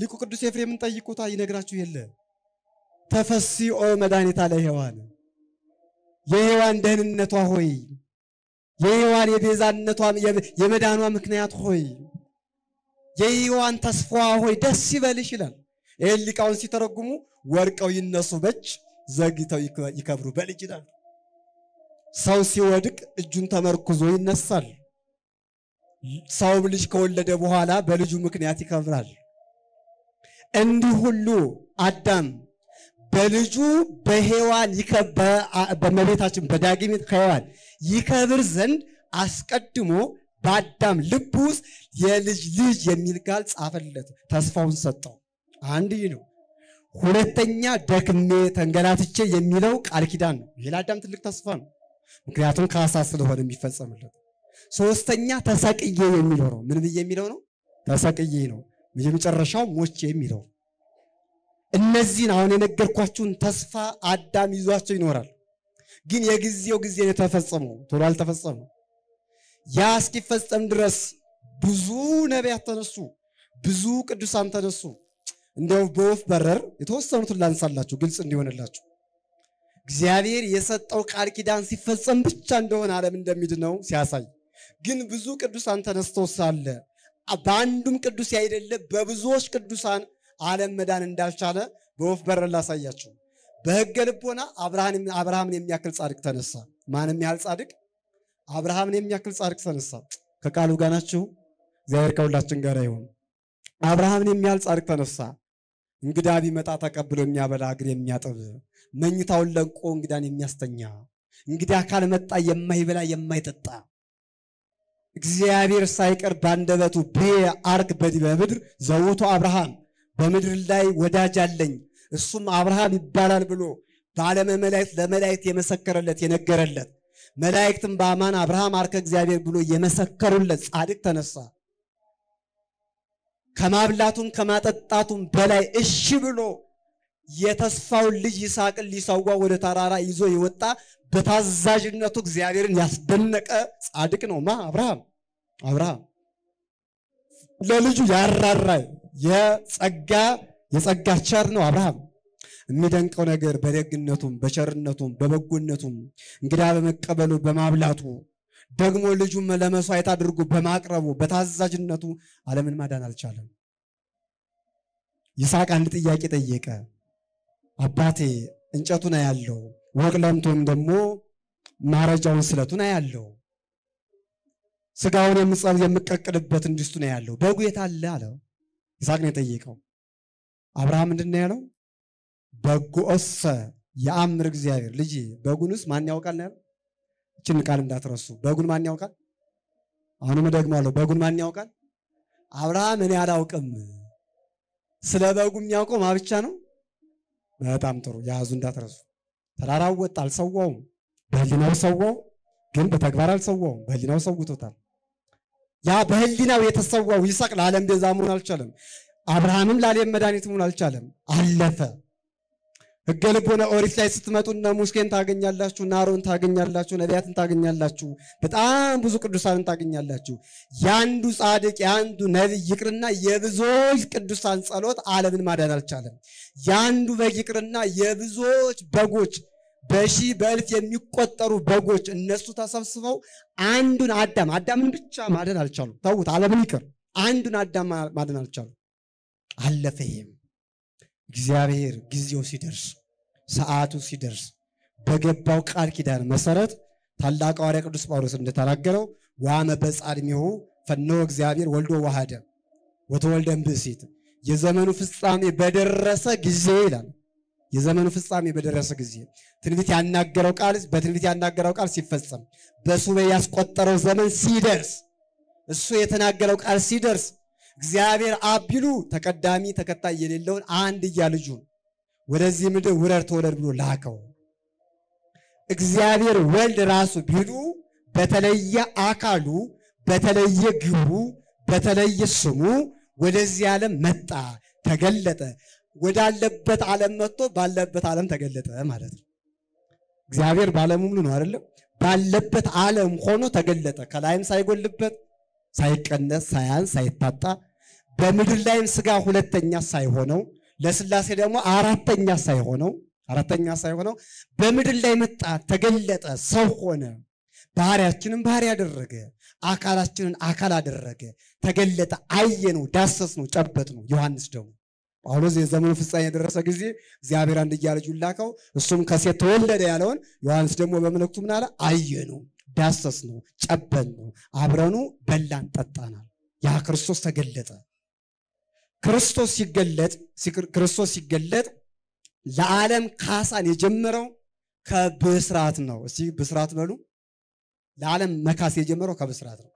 ሊቁ ቅዱስ ኤፍሬምን ጠይቁታ ይነግራችሁ የለ ተፈሲኦ መድኃኒታ ለሔዋን፣ የሔዋን ደህንነቷ ሆይ፣ የሔዋን የቤዛነቷ የመዳኗ ምክንያት ሆይ፣ የሔዋን ተስፋዋ ሆይ ደስ ይበልሽ ይላል። ይህን ሊቃውን ሲተረጉሙ ወርቀው ይነሱ በእጅ ዘግተው ይከብሩ በልጅ ይላል። ሰው ሲወድቅ እጁን ተመርኩዞ ይነሳል። ሰው ልጅ ከወለደ በኋላ በልጁ ምክንያት ይከብራል። እንዲህ ሁሉ አዳም በልጁ በሔዋን በእመቤታችን በዳግሚት ሔዋን ይከብር ዘንድ አስቀድሞ በአዳም ልብ ውስጥ የልጅ ልጅ የሚል ቃል ጻፈለት፣ ተስፋውን ሰጠው። አንድ ይህ ነው። ሁለተኛ ደክሜ ተንገላትቼ የሚለው ቃል ኪዳን ነው። ይህ ለአዳም ትልቅ ተስፋ ነው፣ ምክንያቱም ካሳ ስለሆነ የሚፈጸምለት። ሶስተኛ ተሰቅዬ የሚለው ነው። ምን ብዬ የሚለው ነው? ተሰቅዬ ነው። የመጨረሻው ሞቼ የሚለው። እነዚህን አሁን የነገርኳችሁን ተስፋ አዳም ይዟቸው ይኖራል። ግን የጊዜው ጊዜ የተፈጸመው ቶሎ አልተፈጸመም። ያ እስኪፈጸም ድረስ ብዙ ነቢያት ተነሱ፣ ብዙ ቅዱሳን ተነሱ። እንደው በወፍ በረር የተወሰኑትን ላንሳላችሁ ግልጽ እንዲሆንላችሁ። እግዚአብሔር የሰጠው ቃል ኪዳን ሲፈጸም ብቻ እንደሆነ ዓለም እንደሚድነው ሲያሳይ፣ ግን ብዙ ቅዱሳን ተነስተው ሳለ በአንዱም ቅዱስ ያይደለ በብዙዎች ቅዱሳን ዓለም መዳን እንዳልቻለ በወፍ በረር ላሳያችሁ። በሕገ ልቦና አብርሃምን የሚያክል ጻድቅ ተነሳ። ማንም ያህል ጻድቅ? አብርሃምን የሚያክል ጻድቅ ተነሳ። ከቃሉ ጋር ናችሁ? እግዚአብሔር ከሁላችን ጋር ይሁን። አብርሃምን የሚያህል ጻድቅ ተነሳ። እንግዳ ቢመጣ ተቀብሎ የሚያበላ እግር የሚያጥብ መኝታውን ለቆ እንግዳን የሚያስተኛ እንግዳ ካልመጣ የማይበላ የማይጠጣ እግዚአብሔር ሳይቀር ባንደበቱ በአርግ በዲበ ምድር ዘውቱ አብርሃም በምድር ላይ ወዳጅ አለኝ እሱም አብርሃም ይባላል ብሎ በዓለመ መላእክት ለመላእክት የመሰከረለት የነገረለት መላእክትም በአማን አብርሃም አርከ እግዚአብሔር ብሎ የመሰከሩለት ጻድቅ ተነሳ። ከማብላቱም ከማጠጣቱም በላይ እሺ ብሎ የተስፋውን ልጅ ይስሐቅን ሊሰዋ ወደ ተራራ ይዞ የወጣ በታዛዥነቱ እግዚአብሔርን ያስደነቀ ጻድቅ ነው። አብርሃም ለልጁ ያራራ የጸጋ ቸር ነው አብርሃም። የሚደንቀው ነገር በደግነቱም በቸርነቱም በበጎነቱም እንግዳ በመቀበሉ በማብላቱ ደግሞ ልጁም ለመስዋዕት አድርጎ በማቅረቡ በታዛዥነቱ ዓለምን ማዳን አልቻለም። ይስሐቅ አንድ ጥያቄ ጠየቀ። አባቴ እንጨቱን አያለው፣ ወቅለምቶን ደግሞ ማረጃውን ስለቱን አያለው፣ ስጋውን የምቀቅልበት እንድስቱን አያለው፣ በጉ የት አለ አለው። ይስሐቅ ነው የጠየቀው። አብርሃም ምንድን ነው ያለው? በጉኦሰ የአምር እግዚአብሔር። ልጅ በጉንስ ማን ያውቃል ነው ያለው። እችን ቃል እንዳትረሱ። በጉን ማን ያውቃል? አሁንም ደግማለሁ። በጉን ማን ያውቃል? አብርሃም እኔ አላውቅም። ስለ በጉ የሚያውቀው ማ ብቻ ነው? በጣም ጥሩ ያዙ፣ እንዳትረሱ። ተራራው ወጣ፣ አልሰዋውም። በህሊናው ሰዋው፣ ግን በተግባር አልሰዋውም። በህሊናው ሰውቶታል። ያ በህሊናው የተሰዋው ይስሐቅ ለዓለም ቤዛ መሆን አልቻለም። አብርሃምም ለዓለም መድኃኒት መሆን አልቻለም። አለፈ። ሕገ ልቦና ኦሪት ላይ ስትመጡ እነ ሙሴን ታገኛላችሁ፣ እነ አሮን ታገኛላችሁ፣ ነቢያትን ታገኛላችሁ፣ በጣም ብዙ ቅዱሳንን ታገኛላችሁ። ያንዱ ጻድቅ ያንዱ ነቢይ ይቅርና የብዙዎች ቅዱሳን ጸሎት ዓለምን ማዳን አልቻለም። ያንዱ በግ ይቅርና የብዙዎች በጎች በሺህ በእልፍ የሚቆጠሩ በጎች እነሱ ተሰብስበው አንዱን አዳምን ብቻ ማዳን አልቻሉ። ተውት፣ ዓለምን ይቅር፣ አንዱን አዳም ማዳን አልቻሉ። አለፈ። ይሄም እግዚአብሔር ጊዜው ሲደርስ ሰዓቱ ሲደርስ በገባው ቃል ኪዳን መሰረት ታላቁ ሐዋርያ ቅዱስ ጳውሎስ እንደተናገረው ዋመ በጻድሚሁ ፈነወ እግዚአብሔር ወልዶ ዋሃደ ወተወልደ እምብእሲት የዘመኑ ፍጻሜ በደረሰ ጊዜ ይላል። የዘመኑ ፍጻሜ በደረሰ ጊዜ ትንቢት ያናገረው ቃል በትንቢት ያናገረው ቃል ሲፈጸም በሱባዔ ያስቆጠረው ዘመን ሲደርስ እሱ የተናገረው ቃል ሲደርስ እግዚአብሔር አብ ቢሉ ተቀዳሚ ተከታይ የሌለውን አንድያ ልጁን ወደዚህ ምድር ውረድ ተወለድ ብሎ ላከው። እግዚአብሔር ወልድ ራሱ ቢሉ በተለየ አካሉ በተለየ ግብሩ በተለየ ስሙ ወደዚህ ዓለም መጣ፣ ተገለጠ። ወዳለበት ዓለም መጥቶ ባለበት ዓለም ተገለጠ ማለት ነው። እግዚአብሔር ባለሙ ሙሉ ነው አይደለም? ባለበት ዓለም ሆኖ ተገለጠ። ከላይም ሳይጎልበት ሳይቀነስ ሳያንስ ሳይታጣ በምድር ላይም ስጋ ሁለተኛ ሳይሆነው ለስላሴ ደግሞ አራተኛ ሳይሆነው በምድር ላይ መጣ፣ ተገለጠ፣ ሰው ሆነ። ባህሪያችንን ባህሪ ያደረገ፣ አካላችንን አካል አደረገ፣ ተገለጠ፣ አየነው፣ ዳሰስነው፣ ጨበጥነው። ዮሐንስ ደግሞ ጳውሎስ የዘመኑ ፍጻሜ የደረሰ ጊዜ እግዚአብሔር አንድያ ልጁን ላከው፣ እሱም ከሴት ተወለደ ያለውን ዮሐንስ ደግሞ በመልእክቱ ምን አለ? አየነው፣ ዳሰስነው፣ ጨበጥነው፣ አብረኑ በላን ጠጣናል። ያ ክርስቶስ ተገለጠ። ክርስቶስ ሲገለጥ ለዓለም ካሳን የጀመረው ከብስራት ነው። እስቲ ብስራት በሉ። ለዓለም መካስ የጀመረው ከብስራት ነው።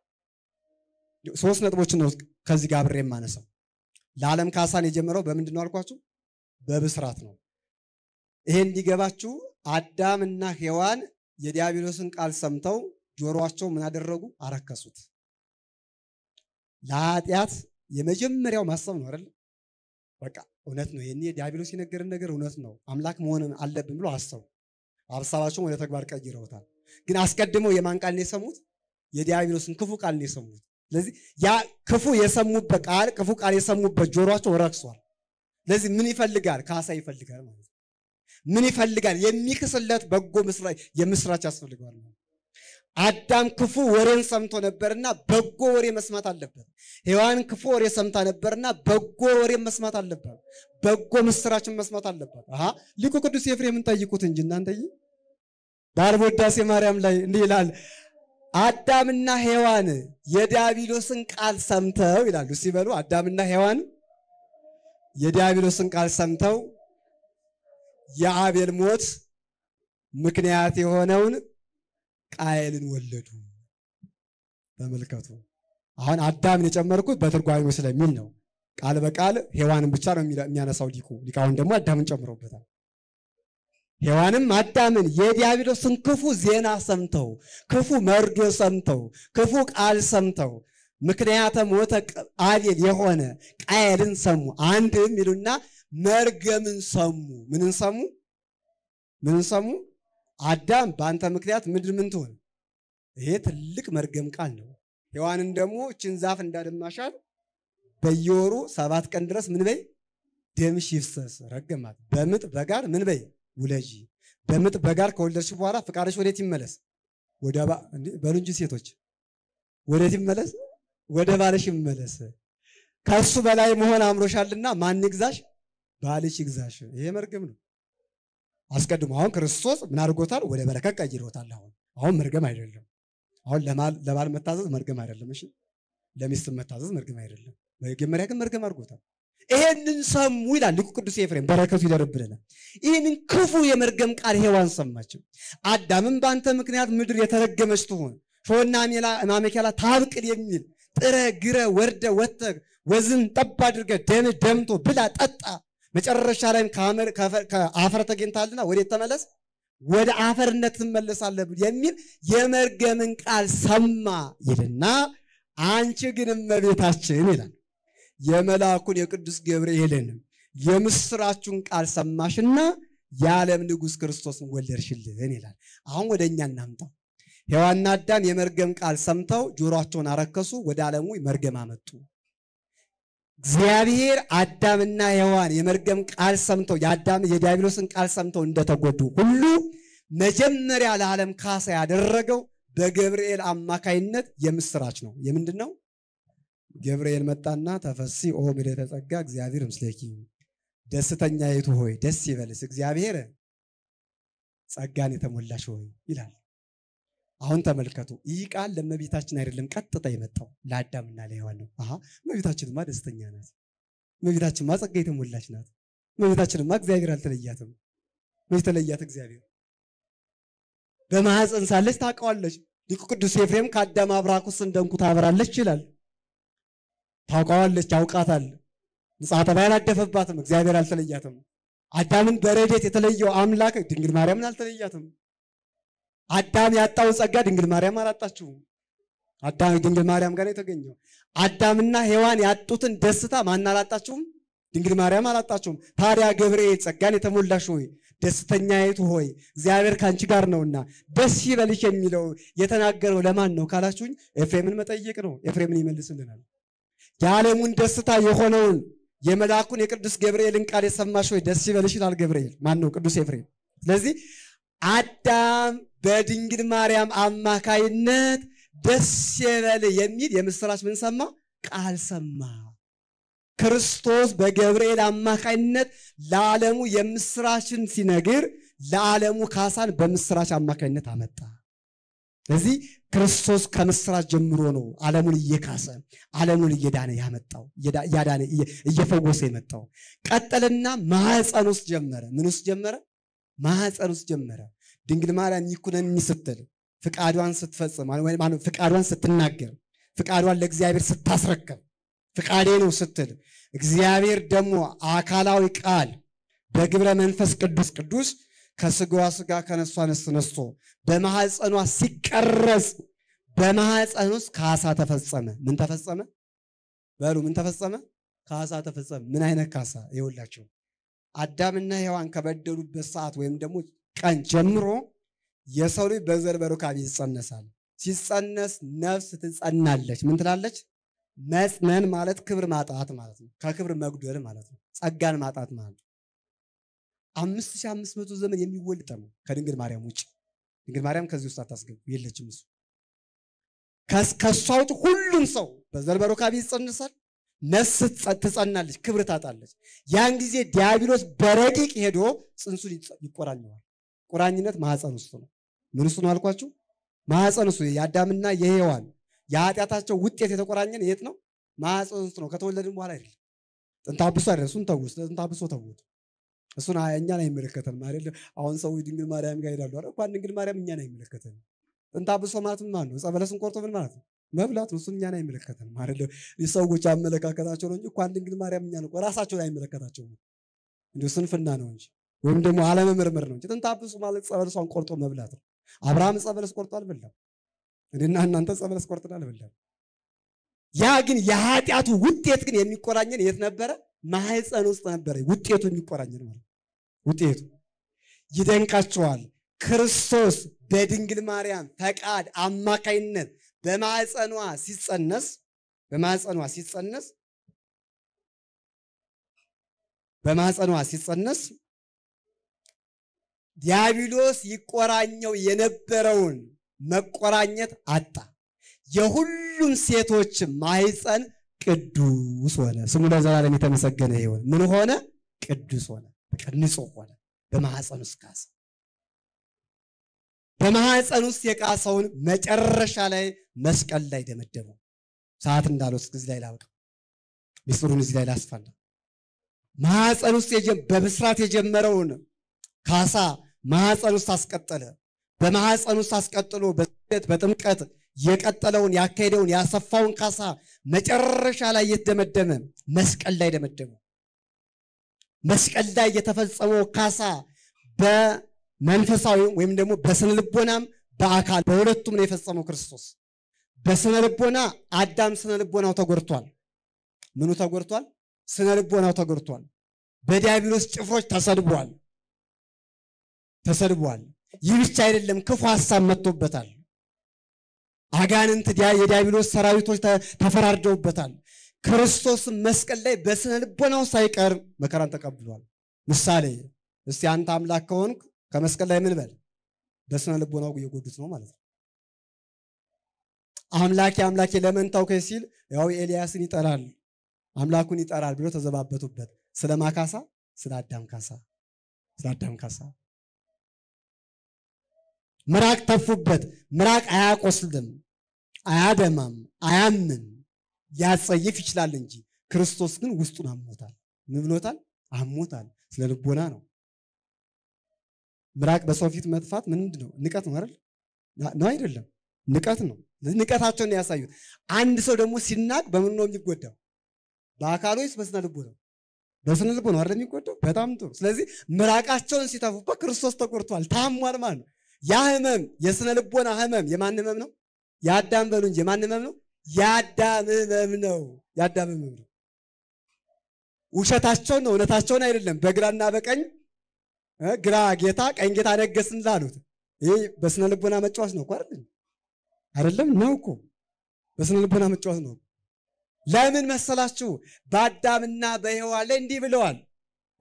ሶስት ነጥቦችን ነው ከዚህ ጋር አብሬ የማነሳው። ለዓለም ካሳን የጀመረው በምንድን ነው አልኳችሁ? በብስራት ነው። ይሄ እንዲገባችሁ አዳምና ሔዋን የዲያብሎስን ቃል ሰምተው ጆሮአቸው ምን አደረጉ? አረከሱት። ለኃጢአት የመጀመሪያው ማሰብ ነው አይደል? በቃ እውነት ነው፣ ይሄን ዲያብሎስ የነገረን ነገር እውነት ነው፣ አምላክ መሆን አለብን ብሎ አሰቡ። ሀሳባቸውን ወደ ተግባር ቀይረውታል። ግን አስቀድመው የማን ቃል ነው የሰሙት? የዲያብሎስን ክፉ ቃል ነው የሰሙት። ስለዚህ ያ ክፉ የሰሙበት ቃል ክፉ ቃል የሰሙበት ጆሮአቸው ረክሷል። ስለዚህ ምን ይፈልጋል? ካሳ ይፈልጋል ማለት ነው። ምን ይፈልጋል? የሚክስለት በጎ የምስራች ያስፈልገዋል ማለት ነው። አዳም ክፉ ወሬን ሰምቶ ነበርና በጎ ወሬ መስማት አለበት። ሔዋን ክፉ ወሬ ሰምታ ነበርና በጎ ወሬ መስማት አለበት። በጎ ምስራችን መስማት አለበት። ሊቁ ቅዱስ ኤፍሬምን ጠይቁት እንጂ እናንተዬ። በዓርብ ውዳሴ ማርያም ላይ እንዲህ ይላል፣ አዳምና ሔዋን የዲያብሎስን ቃል ሰምተው ይላሉ። ሲበሉ አዳምና ሔዋን የዲያብሎስን ቃል ሰምተው የአቤል ሞት ምክንያት የሆነውን ቃየልን ወለዱ። ተመልከቱ። አሁን አዳምን የጨመርኩት በትርጓሜው ስለሚል ነው። ቃል በቃል ሔዋንን ብቻ ነው የሚያነሳው ሊቃውን ደግሞ አዳምን ጨምሮበታል። ሔዋንም አዳምን የዲያብሎስን ክፉ ዜና ሰምተው ክፉ መርዶ ሰምተው ክፉ ቃል ሰምተው ምክንያተ ሞተ አቤል የሆነ ቃየልን ሰሙ። አንድም ይሉና መርገምን ሰሙ። ምንን ሰሙ? ምንን ሰሙ? አዳም በአንተ ምክንያት ምድር ምን ትሆን? ይሄ ትልቅ መርገም ቃል ነው። ሔዋንን ደግሞ እችን ዛፍ እንዳደማሻል በየወሩ 7 ቀን ድረስ ምን በይ? ደምሽ ይፍሰስ ረገማት። በምጥ በጋር ምን በይ? ውለጂ። በምጥ በጋር ከወለድሽ በኋላ ፍቃድሽ ወዴት ይመለስ? ወደ በሉ እንጂ ሴቶች ወዴት ይመለስ? ወደ ባልሽ ይመለስ። ከሱ በላይ መሆን አምሮሻልና ማን ይግዛሽ? ባልሽ ይግዛሽ። ይሄ መርገም ነው። አስቀድሞ አሁን ክርስቶስ ምን አድርጎታል? ወደ በረከት ቀይሮታል። አሁን መርገም አይደለም። አሁን ለባል መታዘዝ መርገም አይደለም። እሺ ለሚስት መታዘዝ መርገም አይደለም። መጀመሪያ ግን መርገም አድርጎታል። ይሄንን ሰሙ ይላል ሊቁ ቅዱስ ኤፍሬም በረከቱ ይደርብልናል። ይሄንን ክፉ የመርገም ቃል ሔዋን ሰማች። አዳምም በአንተ ምክንያት ምድር የተረገመች ትሆን ሾና ማሜከላ ታብቅል የሚል ጥረ ግረ ወርደ ወተ ወዝን ጠብ አድርገ ደም ደምቶ ብላ ጠጣ መጨረሻ ላይ ከአፈር ተገኝታልና ወዴት ተመለስ? ወደ አፈርነት ትመለሳለህ የሚል የመርገምን ቃል ሰማ ይልና አንቺ ግን እመቤታችን ይላል የመልአኩን የቅዱስ ገብርኤልን የምስራቹን ቃል ሰማሽና የዓለም ንጉሥ ክርስቶስን ወለድሽልን ይላል። አሁን ወደኛ እናምጣው። ሔዋንና አዳም የመርገም ቃል ሰምተው ጆሮአቸውን አረከሱ፣ ወደ ዓለሙ መርገም አመጡ። እግዚአብሔር አዳምና ሔዋን የመርገም ቃል ሰምተው የዲያብሎስን ቃል ሰምተው እንደተጎዱ ሁሉ መጀመሪያ ለዓለም ካሳ ያደረገው በገብርኤል አማካይነት የምስራች ነው። የምንድን ነው? ገብርኤል መጣና ተፈሲ ኦ ምልዕተ ጸጋ እግዚአብሔር ምስሌኪ፣ ደስተኛይቱ ሆይ ደስ ይበልሽ እግዚአብሔር ጸጋን የተሞላሽ ሆይ ይላል። አሁን ተመልከቱ፣ ይህ ቃል ለእመቤታችን አይደለም ቀጥታ የመጣው ለአዳምና ለሔዋን ነው። እመቤታችንማ ደስተኛ ናት። እመቤታችንማ ጸጋ የተሞላች ናት። እመቤታችንማ እግዚአብሔር አልተለያትም። መች ተለያት እግዚአብሔር? በማኅፀን ሳለች ታውቀዋለች። ሊቁ ቅዱስ ኤፍሬም ከአዳም አብራክ ውስጥ እንደ ዕንቁ ታበራለች ይላል። ታውቀዋለች፣ ያውቃታል። ንጽሐተ ባሕርይ አላደፈባትም። እግዚአብሔር አልተለያትም። አዳምን በረድኤት የተለየው አምላክ ድንግል ማርያምን አልተለያትም። አዳም ያጣውን ጸጋ ድንግል ማርያም አላጣችውም። አዳም ድንግል ማርያም ጋር የተገኘው አዳምና ሔዋን ያጡትን ደስታ ማን አላጣችውም? ድንግል ማርያም አላጣችውም። ታዲያ ገብርኤል ጸጋን የተሞላሽ ሆይ ደስተኛይቱ ሆይ እግዚአብሔር ካንቺ ጋር ነውና ደስ ይበልሽ የሚለው የተናገረው ለማን ነው ካላችሁኝ፣ ኤፍሬምን መጠየቅ ነው። ኤፍሬምን ይመልስልናል። የዓለሙን ደስታ የሆነውን የመልአኩን የቅዱስ ገብርኤልን ቃል የሰማሽ ሆይ ደስ ይበልሽ ይላል ገብርኤል። ማን ነው? ቅዱስ ኤፍሬም። ስለዚህ አዳም በድንግል ማርያም አማካይነት ደስ ይበል የሚል የምስራች ምን ሰማ? ቃል ሰማ። ክርስቶስ በገብርኤል አማካይነት ለዓለሙ የምስራችን ሲነግር ለዓለሙ ካሳን በምስራች አማካይነት አመጣ። ስለዚህ ክርስቶስ ከምስራች ጀምሮ ነው ዓለሙን እየካሰ ዓለሙን እየዳነ ያመጣው እያዳነ እየፈወሰ የመጣው። ቀጠልና ማኅፀን ውስጥ ጀመረ። ምን ውስጥ ጀመረ? ማኅፀን ውስጥ ጀመረ። ድንግል ማርያም ይኩነኒ ስትል ፍቃዷን ስትፈጽም ማለት ፍቃዷን ስትናገር ፍቃዷን ለእግዚአብሔር ስታስረከብ ፍቃዴ ነው ስትል እግዚአብሔር ደግሞ አካላዊ ቃል በግብረ መንፈስ ቅዱስ ከስጋዋ ስጋ ከነሷ ነፍስ ነስቶ በማኅፀኗ ሲቀረጽ በማኅፀን ውስጥ ካሳ ተፈጸመ። ምን ተፈጸመ? በሉ ምን ተፈጸመ? ካሳ ተፈጸመ። ምን አይነት ካሳ? ይኸውላችሁ አዳምና ሔዋን ከበደሉበት ሰዓት ወይም ደግሞ ቀን ጀምሮ የሰው ልጅ በዘር በሩካቤ ይጸነሳል። ሲጸነስ ነፍስ ትጸናለች። ምን ትላለች? መጽነን ማለት ክብር ማጣት ማለት ነው። ከክብር መጉደል ማለት ነው። ጸጋን ማጣት ማለት ነው። 5500 ዘመን የሚወልድ ነው ከድንግል ማርያም ውጭ። ድንግል ማርያም ከዚህ ውስጥ አታስገቡ፣ የለችም። እሱ ከሷ ውጭ ሁሉም ሰው በዘር በሩካቤ ይጸነሳል። ነፍስ ትጸናለች፣ ክብር ታጣለች። ያን ጊዜ ዲያብሎስ በረቂቅ ሄዶ ጽንሱን ይቆራኘዋል። ቁራኝነት ማኅፀን ውስጥ ነው። ምን ውስጥ ነው አልኳችሁ? ማኅፀን ውስጥ። የአዳምና የሔዋን የኃጢአታቸው ውጤት የተቆራኘን የት ነው? ማኅፀን ውስጥ ነው። ከተወለድን በኋላ አይደለም። ጥንተ አብሶ አይደለም። እሱን ተውት፣ ጥንተ አብሶ ተውት። እሱን እኛን አይመለከተንም አይደል? አሁን ሰው ድንግል ማርያም ጋር ይሄዳሉ አይደል? እንኳን ድንግል ማርያም እኛን አይመለከተንም። ጥንተ አብሶ ማለት ምን ማለት ነው? ዕፀ በለስን ቆርጦ ምን ማለት ነው? መብላት ነው። እሱን እኛን አይመለከተንም አይደል? የሰዎች አመለካከታቸው ነው እንጂ እንኳን ድንግል ማርያም እኛን ራሳቸውን አይመለከታቸውም። እንዲሁ ስንፍና ነው እንጂ ወይም ደግሞ አለመመርመር ነው። ጥንታብሱ ማለት ጸበለሷን ቆርጦ መብላት ነው። አብርሃም ጸበለስ ቆርጦ አልበላም። እኔና እናንተ ጸበለስ ቆርጠን አልበላም። ያ ግን የኃጢአቱ ውጤት ግን የሚቆራኘን የት ነበረ? ማህፀን ውስጥ ነበረ። ውጤቱ የሚቆራኘን ማለት ውጤቱ ይደንቃቸዋል። ክርስቶስ በድንግል ማርያም ፈቃድ አማካይነት በማህፀኗ ሲጸነስ ዲያብሎስ ይቆራኘው የነበረውን መቆራኘት አጣ። የሁሉም ሴቶች ማህፀን ቅዱስ ሆነ። ስሙ ለዘላለም የተመሰገነ ይሁን። ምን ሆነ? ቅዱስ ሆነ። ንጹህ ሆነ። በማህፀን ውስጥ ካሰ። በማህፀን ውስጥ የቃሰውን መጨረሻ ላይ መስቀል ላይ ደመደመው። ሰዓት እንዳልወስድ እዚህ ላይ ላብቃ። ምስጢሩን እዚህ ላይ ላስፋና ማህፀን ውስጥ በብስራት የጀመረውን ካሳ ማህፀን ውስጥ አስቀጠለ። በማህፀን ውስጥ አስቀጥሎ በጥምቀት የቀጠለውን ያካሄደውን ያሰፋውን ካሳ መጨረሻ ላይ የተደመደመ መስቀል ላይ ደመደመው። መስቀል ላይ የተፈጸመው ካሳ በመንፈሳዊ ወይም ደግሞ በስነ ልቦናም በአካል በሁለቱም ነው የፈጸመው ክርስቶስ። በስነ ልቦና አዳም ስነ ልቦናው ተጎድቷል። ምኑ ተጎድቷል? ስነ ልቦናው ተጎድቷል። በዲያብሎስ ጭፍሮች ተሰድቧል። ይህ ብቻ አይደለም፣ ክፉ ሐሳብ መጥቶበታል። አጋንንት የዲያብሎስ ሰራዊቶች ተፈራርደውበታል። ክርስቶስ መስቀል ላይ በስነ ልቦናው ሳይቀር መከራን ተቀብሏል። ምሳሌ እስቲ አንተ አምላክ ከሆንክ ከመስቀል ላይ ምን በል? በስነ ልቦናው እየጎዱት ነው ማለት ነው። አምላኬ ለምን ተውከኝ ሲል ያው ኤልያስን ይጠራል አምላኩን ይጠራል ብሎ ተዘባበቱበት። ስለማካሳ ስለ አዳም ካሳ ምራቅ ተፉበት። ምራቅ አያቆስልም፣ አያደማም፣ አያምም፣ ያጸይፍ ይችላል እንጂ ክርስቶስ ግን ውስጡን አሞታል። ምን ብሎታል? አሞታል። ስለ ልቦና ነው። ምራቅ በሰው ፊት መጥፋት ምንድነው? ንቀት ነው አይደል? ነው አይደለም? ንቀት ነው። ንቀታቸውን ያሳዩት። አንድ ሰው ደግሞ ሲናቅ በምን ነው የሚጎዳው? በአካሉ ወይስ በስነ ልቦናው? በስነ ልቦናው አይደል የሚጎዳው? በጣም ጥሩ። ስለዚህ ምራቃቸውን ሲተፉበት ክርስቶስ ተቆርቷል፣ ታሟል ማለት ነው። ያ ህመም የስነ ልቦና ህመም የማን ህመም ነው? የአዳም በሉ እንጂ የማን ህመም ነው? የአዳም ህመም ነው። ውሸታቸውን ነው፣ እውነታቸውን አይደለም። በግራና በቀኝ ግራ ጌታ ቀኝ ጌታ ነገስን ላሉት ይሄ በስነ ልቦና መጫወት ነው አይደለም? ነው እኮ በስነ ልቦና መጫወት ነው። ለምን መሰላችሁ? በአዳምና በሔዋን ላይ እንዲህ ብለዋል፣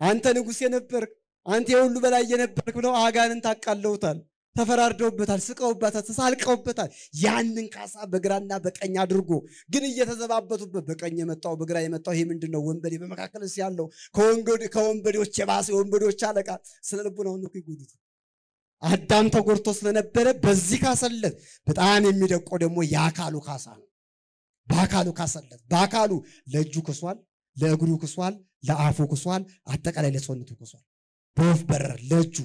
አንተ ንጉሥ የነበርክ አንተ የሁሉ በላይ የነበርክ ብለው አጋንንት አቃለውታል፣ ተፈራርደውበታል፣ ስቀውበታል፣ ተሳልቀውበታል። ያንን ካሳ በግራና በቀኝ አድርጎ ግን እየተዘባበቱበት በቀኝ የመጣው በግራ የመጣው ይሄ ምንድነው? ወንበዴ በመካከልስ ያለው ከወንበዴዎች የባሰ ወንበዴዎች አለቃ ስለ ልቡናውን ነው ይጎዱት። አዳም ተጎድቶ ስለነበረ በዚህ ካሰለት በጣም የሚደቆ ደግሞ የአካሉ ካሳ ነው። በአካሉ ካሰለት በአካሉ ለእጁ ክሷል፣ ለእግሩ ክሷል፣ ለአፉ ክሷል፣ አጠቃላይ ለሰውነቱ ክሷል። በወፍ በረር ለእጁ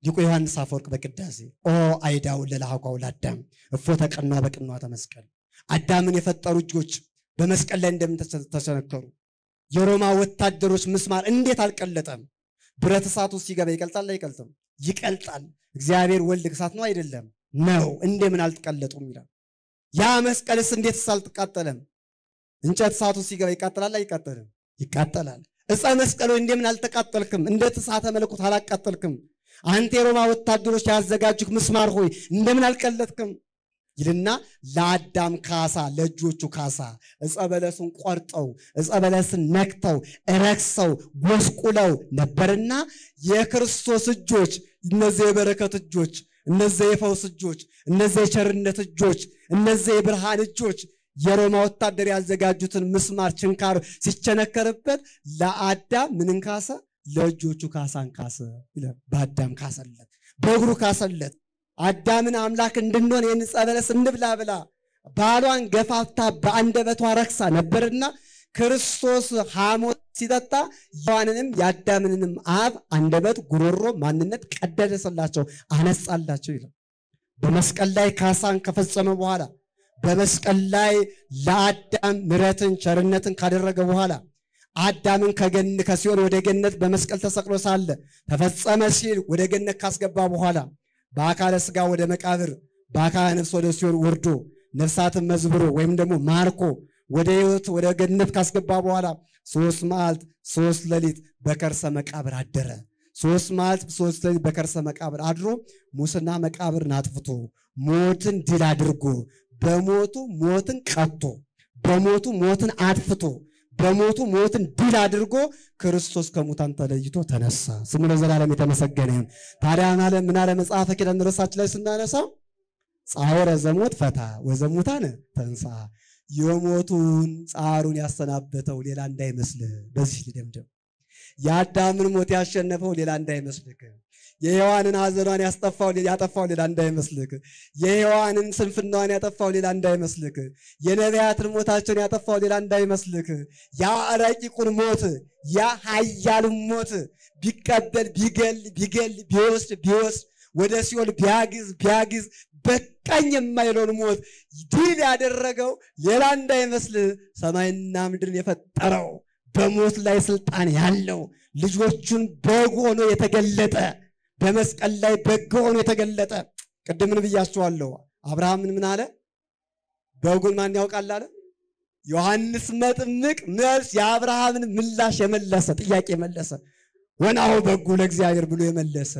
ሊቁ ዮሐንስ አፈወርቅ በቅዳሴ ኦ አይዳው ለላሃቋው ለአዳም እፎ ተቀና በቅኗ ተመስቀል። አዳምን የፈጠሩ እጆች በመስቀል ላይ እንደምን ተቸነከሩ። የሮማ ወታደሮች ምስማር እንዴት አልቀለጠም? ብረት እሳቱ ሲገባ ይቀልጣል አይቀልጥም? ይቀልጣል። እግዚአብሔር ወልድ እሳት ነው አይደለም? ነው። እንደምን አልተቀለጡም ይላል። ያ መስቀልስ እንዴት አልተቃጠለም? እንጨት እሳቱ ሲገባ ይቃጠላል አይቃጠልም? ይቃጠላል። ዕፀ መስቀሉ እንደምን አልተቃጠልክም? እንዴት እሳተ መለኮት አላቃጠልክም? አንተ የሮማ ወታደሮች ያዘጋጁክ ምስማር ሆይ እንደምን አልቀለጥክም? ይልና ለአዳም ካሳ ለእጆቹ ካሳ ዕፀ በለስን ቆርጠው ዕፀ በለስን ነክተው ረክሰው ጎስቁለው ነበርና የክርስቶስ እጆች እነዚህ የበረከት እጆች እነዚህ የፈውስ እጆች እነዚህ የቸርነት እጆች እነዚህ የብርሃን እጆች የሮማ ወታደር ያዘጋጁትን ምስማር ችንካር ሲቸነከርበት ለአዳም ምንን ካሰ? ለእጆቹ ካሳን ካሰ ይላል። በአዳም ካሰለት፣ በእግሩ ካሰለት። አዳምን አምላክ እንድንሆን የዕፀ በለስ እንብላ ብላ ባሏን ገፋፍታ በአንደበቷ ረክሳ ነበርና ክርስቶስ ሐሞት ሲጠጣ ሔዋንንም የአዳምንንም አፍ አንደበት፣ ጉሮሮ፣ ማንነት ቀደደሰላቸው፣ አነጻላቸው ይላል። በመስቀል ላይ ካሳን ከፈጸመ በኋላ በመስቀል ላይ ለአዳም ምሕረትን ቸርነትን ካደረገ በኋላ አዳምን ከሲኦል ወደ ገነት በመስቀል ተሰቅሎ ሳለ ተፈጸመ ሲል ወደ ገነት ካስገባ በኋላ በአካለ ሥጋ ወደ መቃብር በአካለ ነፍስ ወደ ሲኦል ወርዶ ነፍሳትን መዝብሮ ወይም ደግሞ ማርኮ ወደ ሕይወት ወደ ገነት ካስገባ በኋላ 3 መዓልት 3 ሌሊት በከርሰ መቃብር አደረ። 3 መዓልት 3 ሌሊት በከርሰ መቃብር አድሮ ሙስና መቃብርን አጥፍቶ ሞትን ድል አድርጎ በሞቱ ሞትን ቀጥቶ በሞቱ ሞትን አጥፍቶ በሞቱ ሞትን ድል አድርጎ ክርስቶስ ከሙታን ተለይቶ ተነሳ። ስሙ ለዘላለም የተመሰገነ ይሁን። ታዲያ ምን አለ መጽሐፈ ኪዳን ርዕሳችን ላይ ስናነሳ ጻዕረ ዘሞት ፈታ ወዘሙታን ተንሳ፣ የሞቱን ጻሩን ያሰናበተው ሌላ እንዳይመስልህ። በዚህ ልደምደም። የአዳምን ሞት ያሸነፈው ሌላ እንዳይመስልህ። የሔዋንን ሐዘኗን ያጠፋው ሌላ እንዳይመስልህ። የሔዋንን ስንፍናዋን ያጠፋው ሌላ እንዳይመስልህ። የነቢያትን ሞታቸውን ያጠፋው ሌላ እንዳይመስልህ። ያ ረቂቁን ሞት ያ ኃያሉን ሞት ቢቀበል ቢገል ቢወስድ ወደ ሲኦል ቢያግዝ በቃኝ የማይለውን ሞት ድል ያደረገው ሌላ እንዳይመስልህ ሰማይና ምድርን የፈጠረው በሞት ላይ ስልጣን ያለው ልጆቹን በግ ሆኖ የተገለጠ በመስቀል ላይ በግ ሆኖ የተገለጠ ቅድም ምን ብያችኋለሁ? አብርሃምን ምን አለ? በጉን ማን ያውቃል አለ? ዮሐንስ መጥምቅ መልስ የአብርሃምን ምላሽ የመለሰ ጥያቄ የመለሰ ወናሁ በጉ ለእግዚአብሔር ብሎ የመለሰ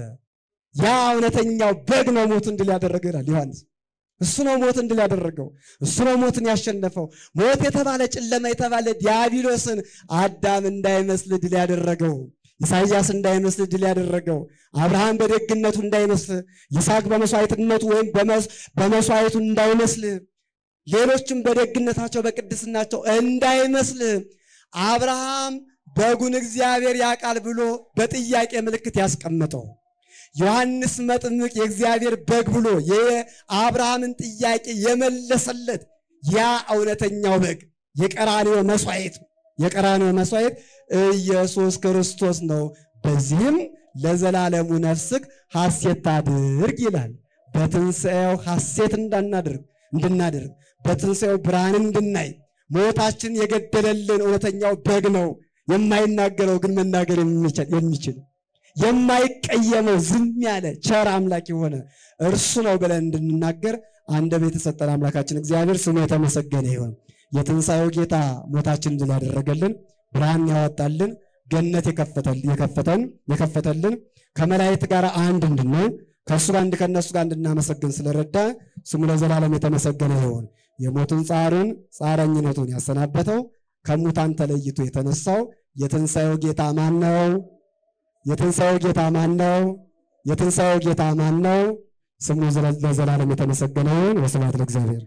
ያ እውነተኛው በግ ነው ሞትን ድል ያደረገው ይላል ዮሐንስ። እሱ ነው ሞትን ድል ያደረገው። እሱ ነው ሞትን ያሸነፈው። ሞት የተባለ ጨለማ የተባለ ዲያብሎስን አዳም እንዳይመስል ድል ያደረገው፣ ኢሳይያስ እንዳይመስል ድል ያደረገው፣ አብርሃም በደግነቱ እንዳይመስል፣ ይስሐቅ በመስዋዕትነቱ ወይም በመስዋዕቱ እንዳይመስል፣ ሌሎችም በደግነታቸው በቅድስናቸው እንዳይመስል አብርሃም በጉን እግዚአብሔር ያውቃል ብሎ በጥያቄ ምልክት ያስቀመጠው ዮሐንስ መጥምቅ የእግዚአብሔር በግ ብሎ የአብርሃምን ጥያቄ የመለሰለት ያ እውነተኛው በግ የቀራንዮ መስዋዕት ኢየሱስ ክርስቶስ ነው። በዚህም ለዘላለሙ ነፍስክ ሐሴት ታድርግ ይላል። በትንሣኤው ሐሴት እንድናደርግ በትንሣኤው ብርሃን እንድናይ ሞታችን የገደለልን እውነተኛው በግ ነው። የማይናገረው ግን መናገር የሚችል የማይቀየመው ዝም ያለ ቸር አምላክ የሆነ እርሱ ነው ብለን እንድንናገር አንደበት የተሰጠን አምላካችን እግዚአብሔር ስሙ የተመሰገነ ይሁን። የትንሣኤው ጌታ ሞታችንን ድል ያደረገልን፣ ብርሃን ያወጣልን፣ ገነት የከፈተልን ከመላእክት ጋር አንድ እንድንሆን ከእሱ ጋር ከእነሱ ጋር እንድናመሰግን ስለረዳ ስሙ ለዘላለም የተመሰገነ ይሁን። የሞቱን ጻረኝነቱን ያሰናበተው ከሙታን ተለይቶ የተነሳው የትንሣኤው ጌታ ማን ነው? የትንሣኤው ጌታ ማን ነው? ስሙ ለዘላለም የተመሰገነ ይሁን። ወስብሐት ለእግዚአብሔር።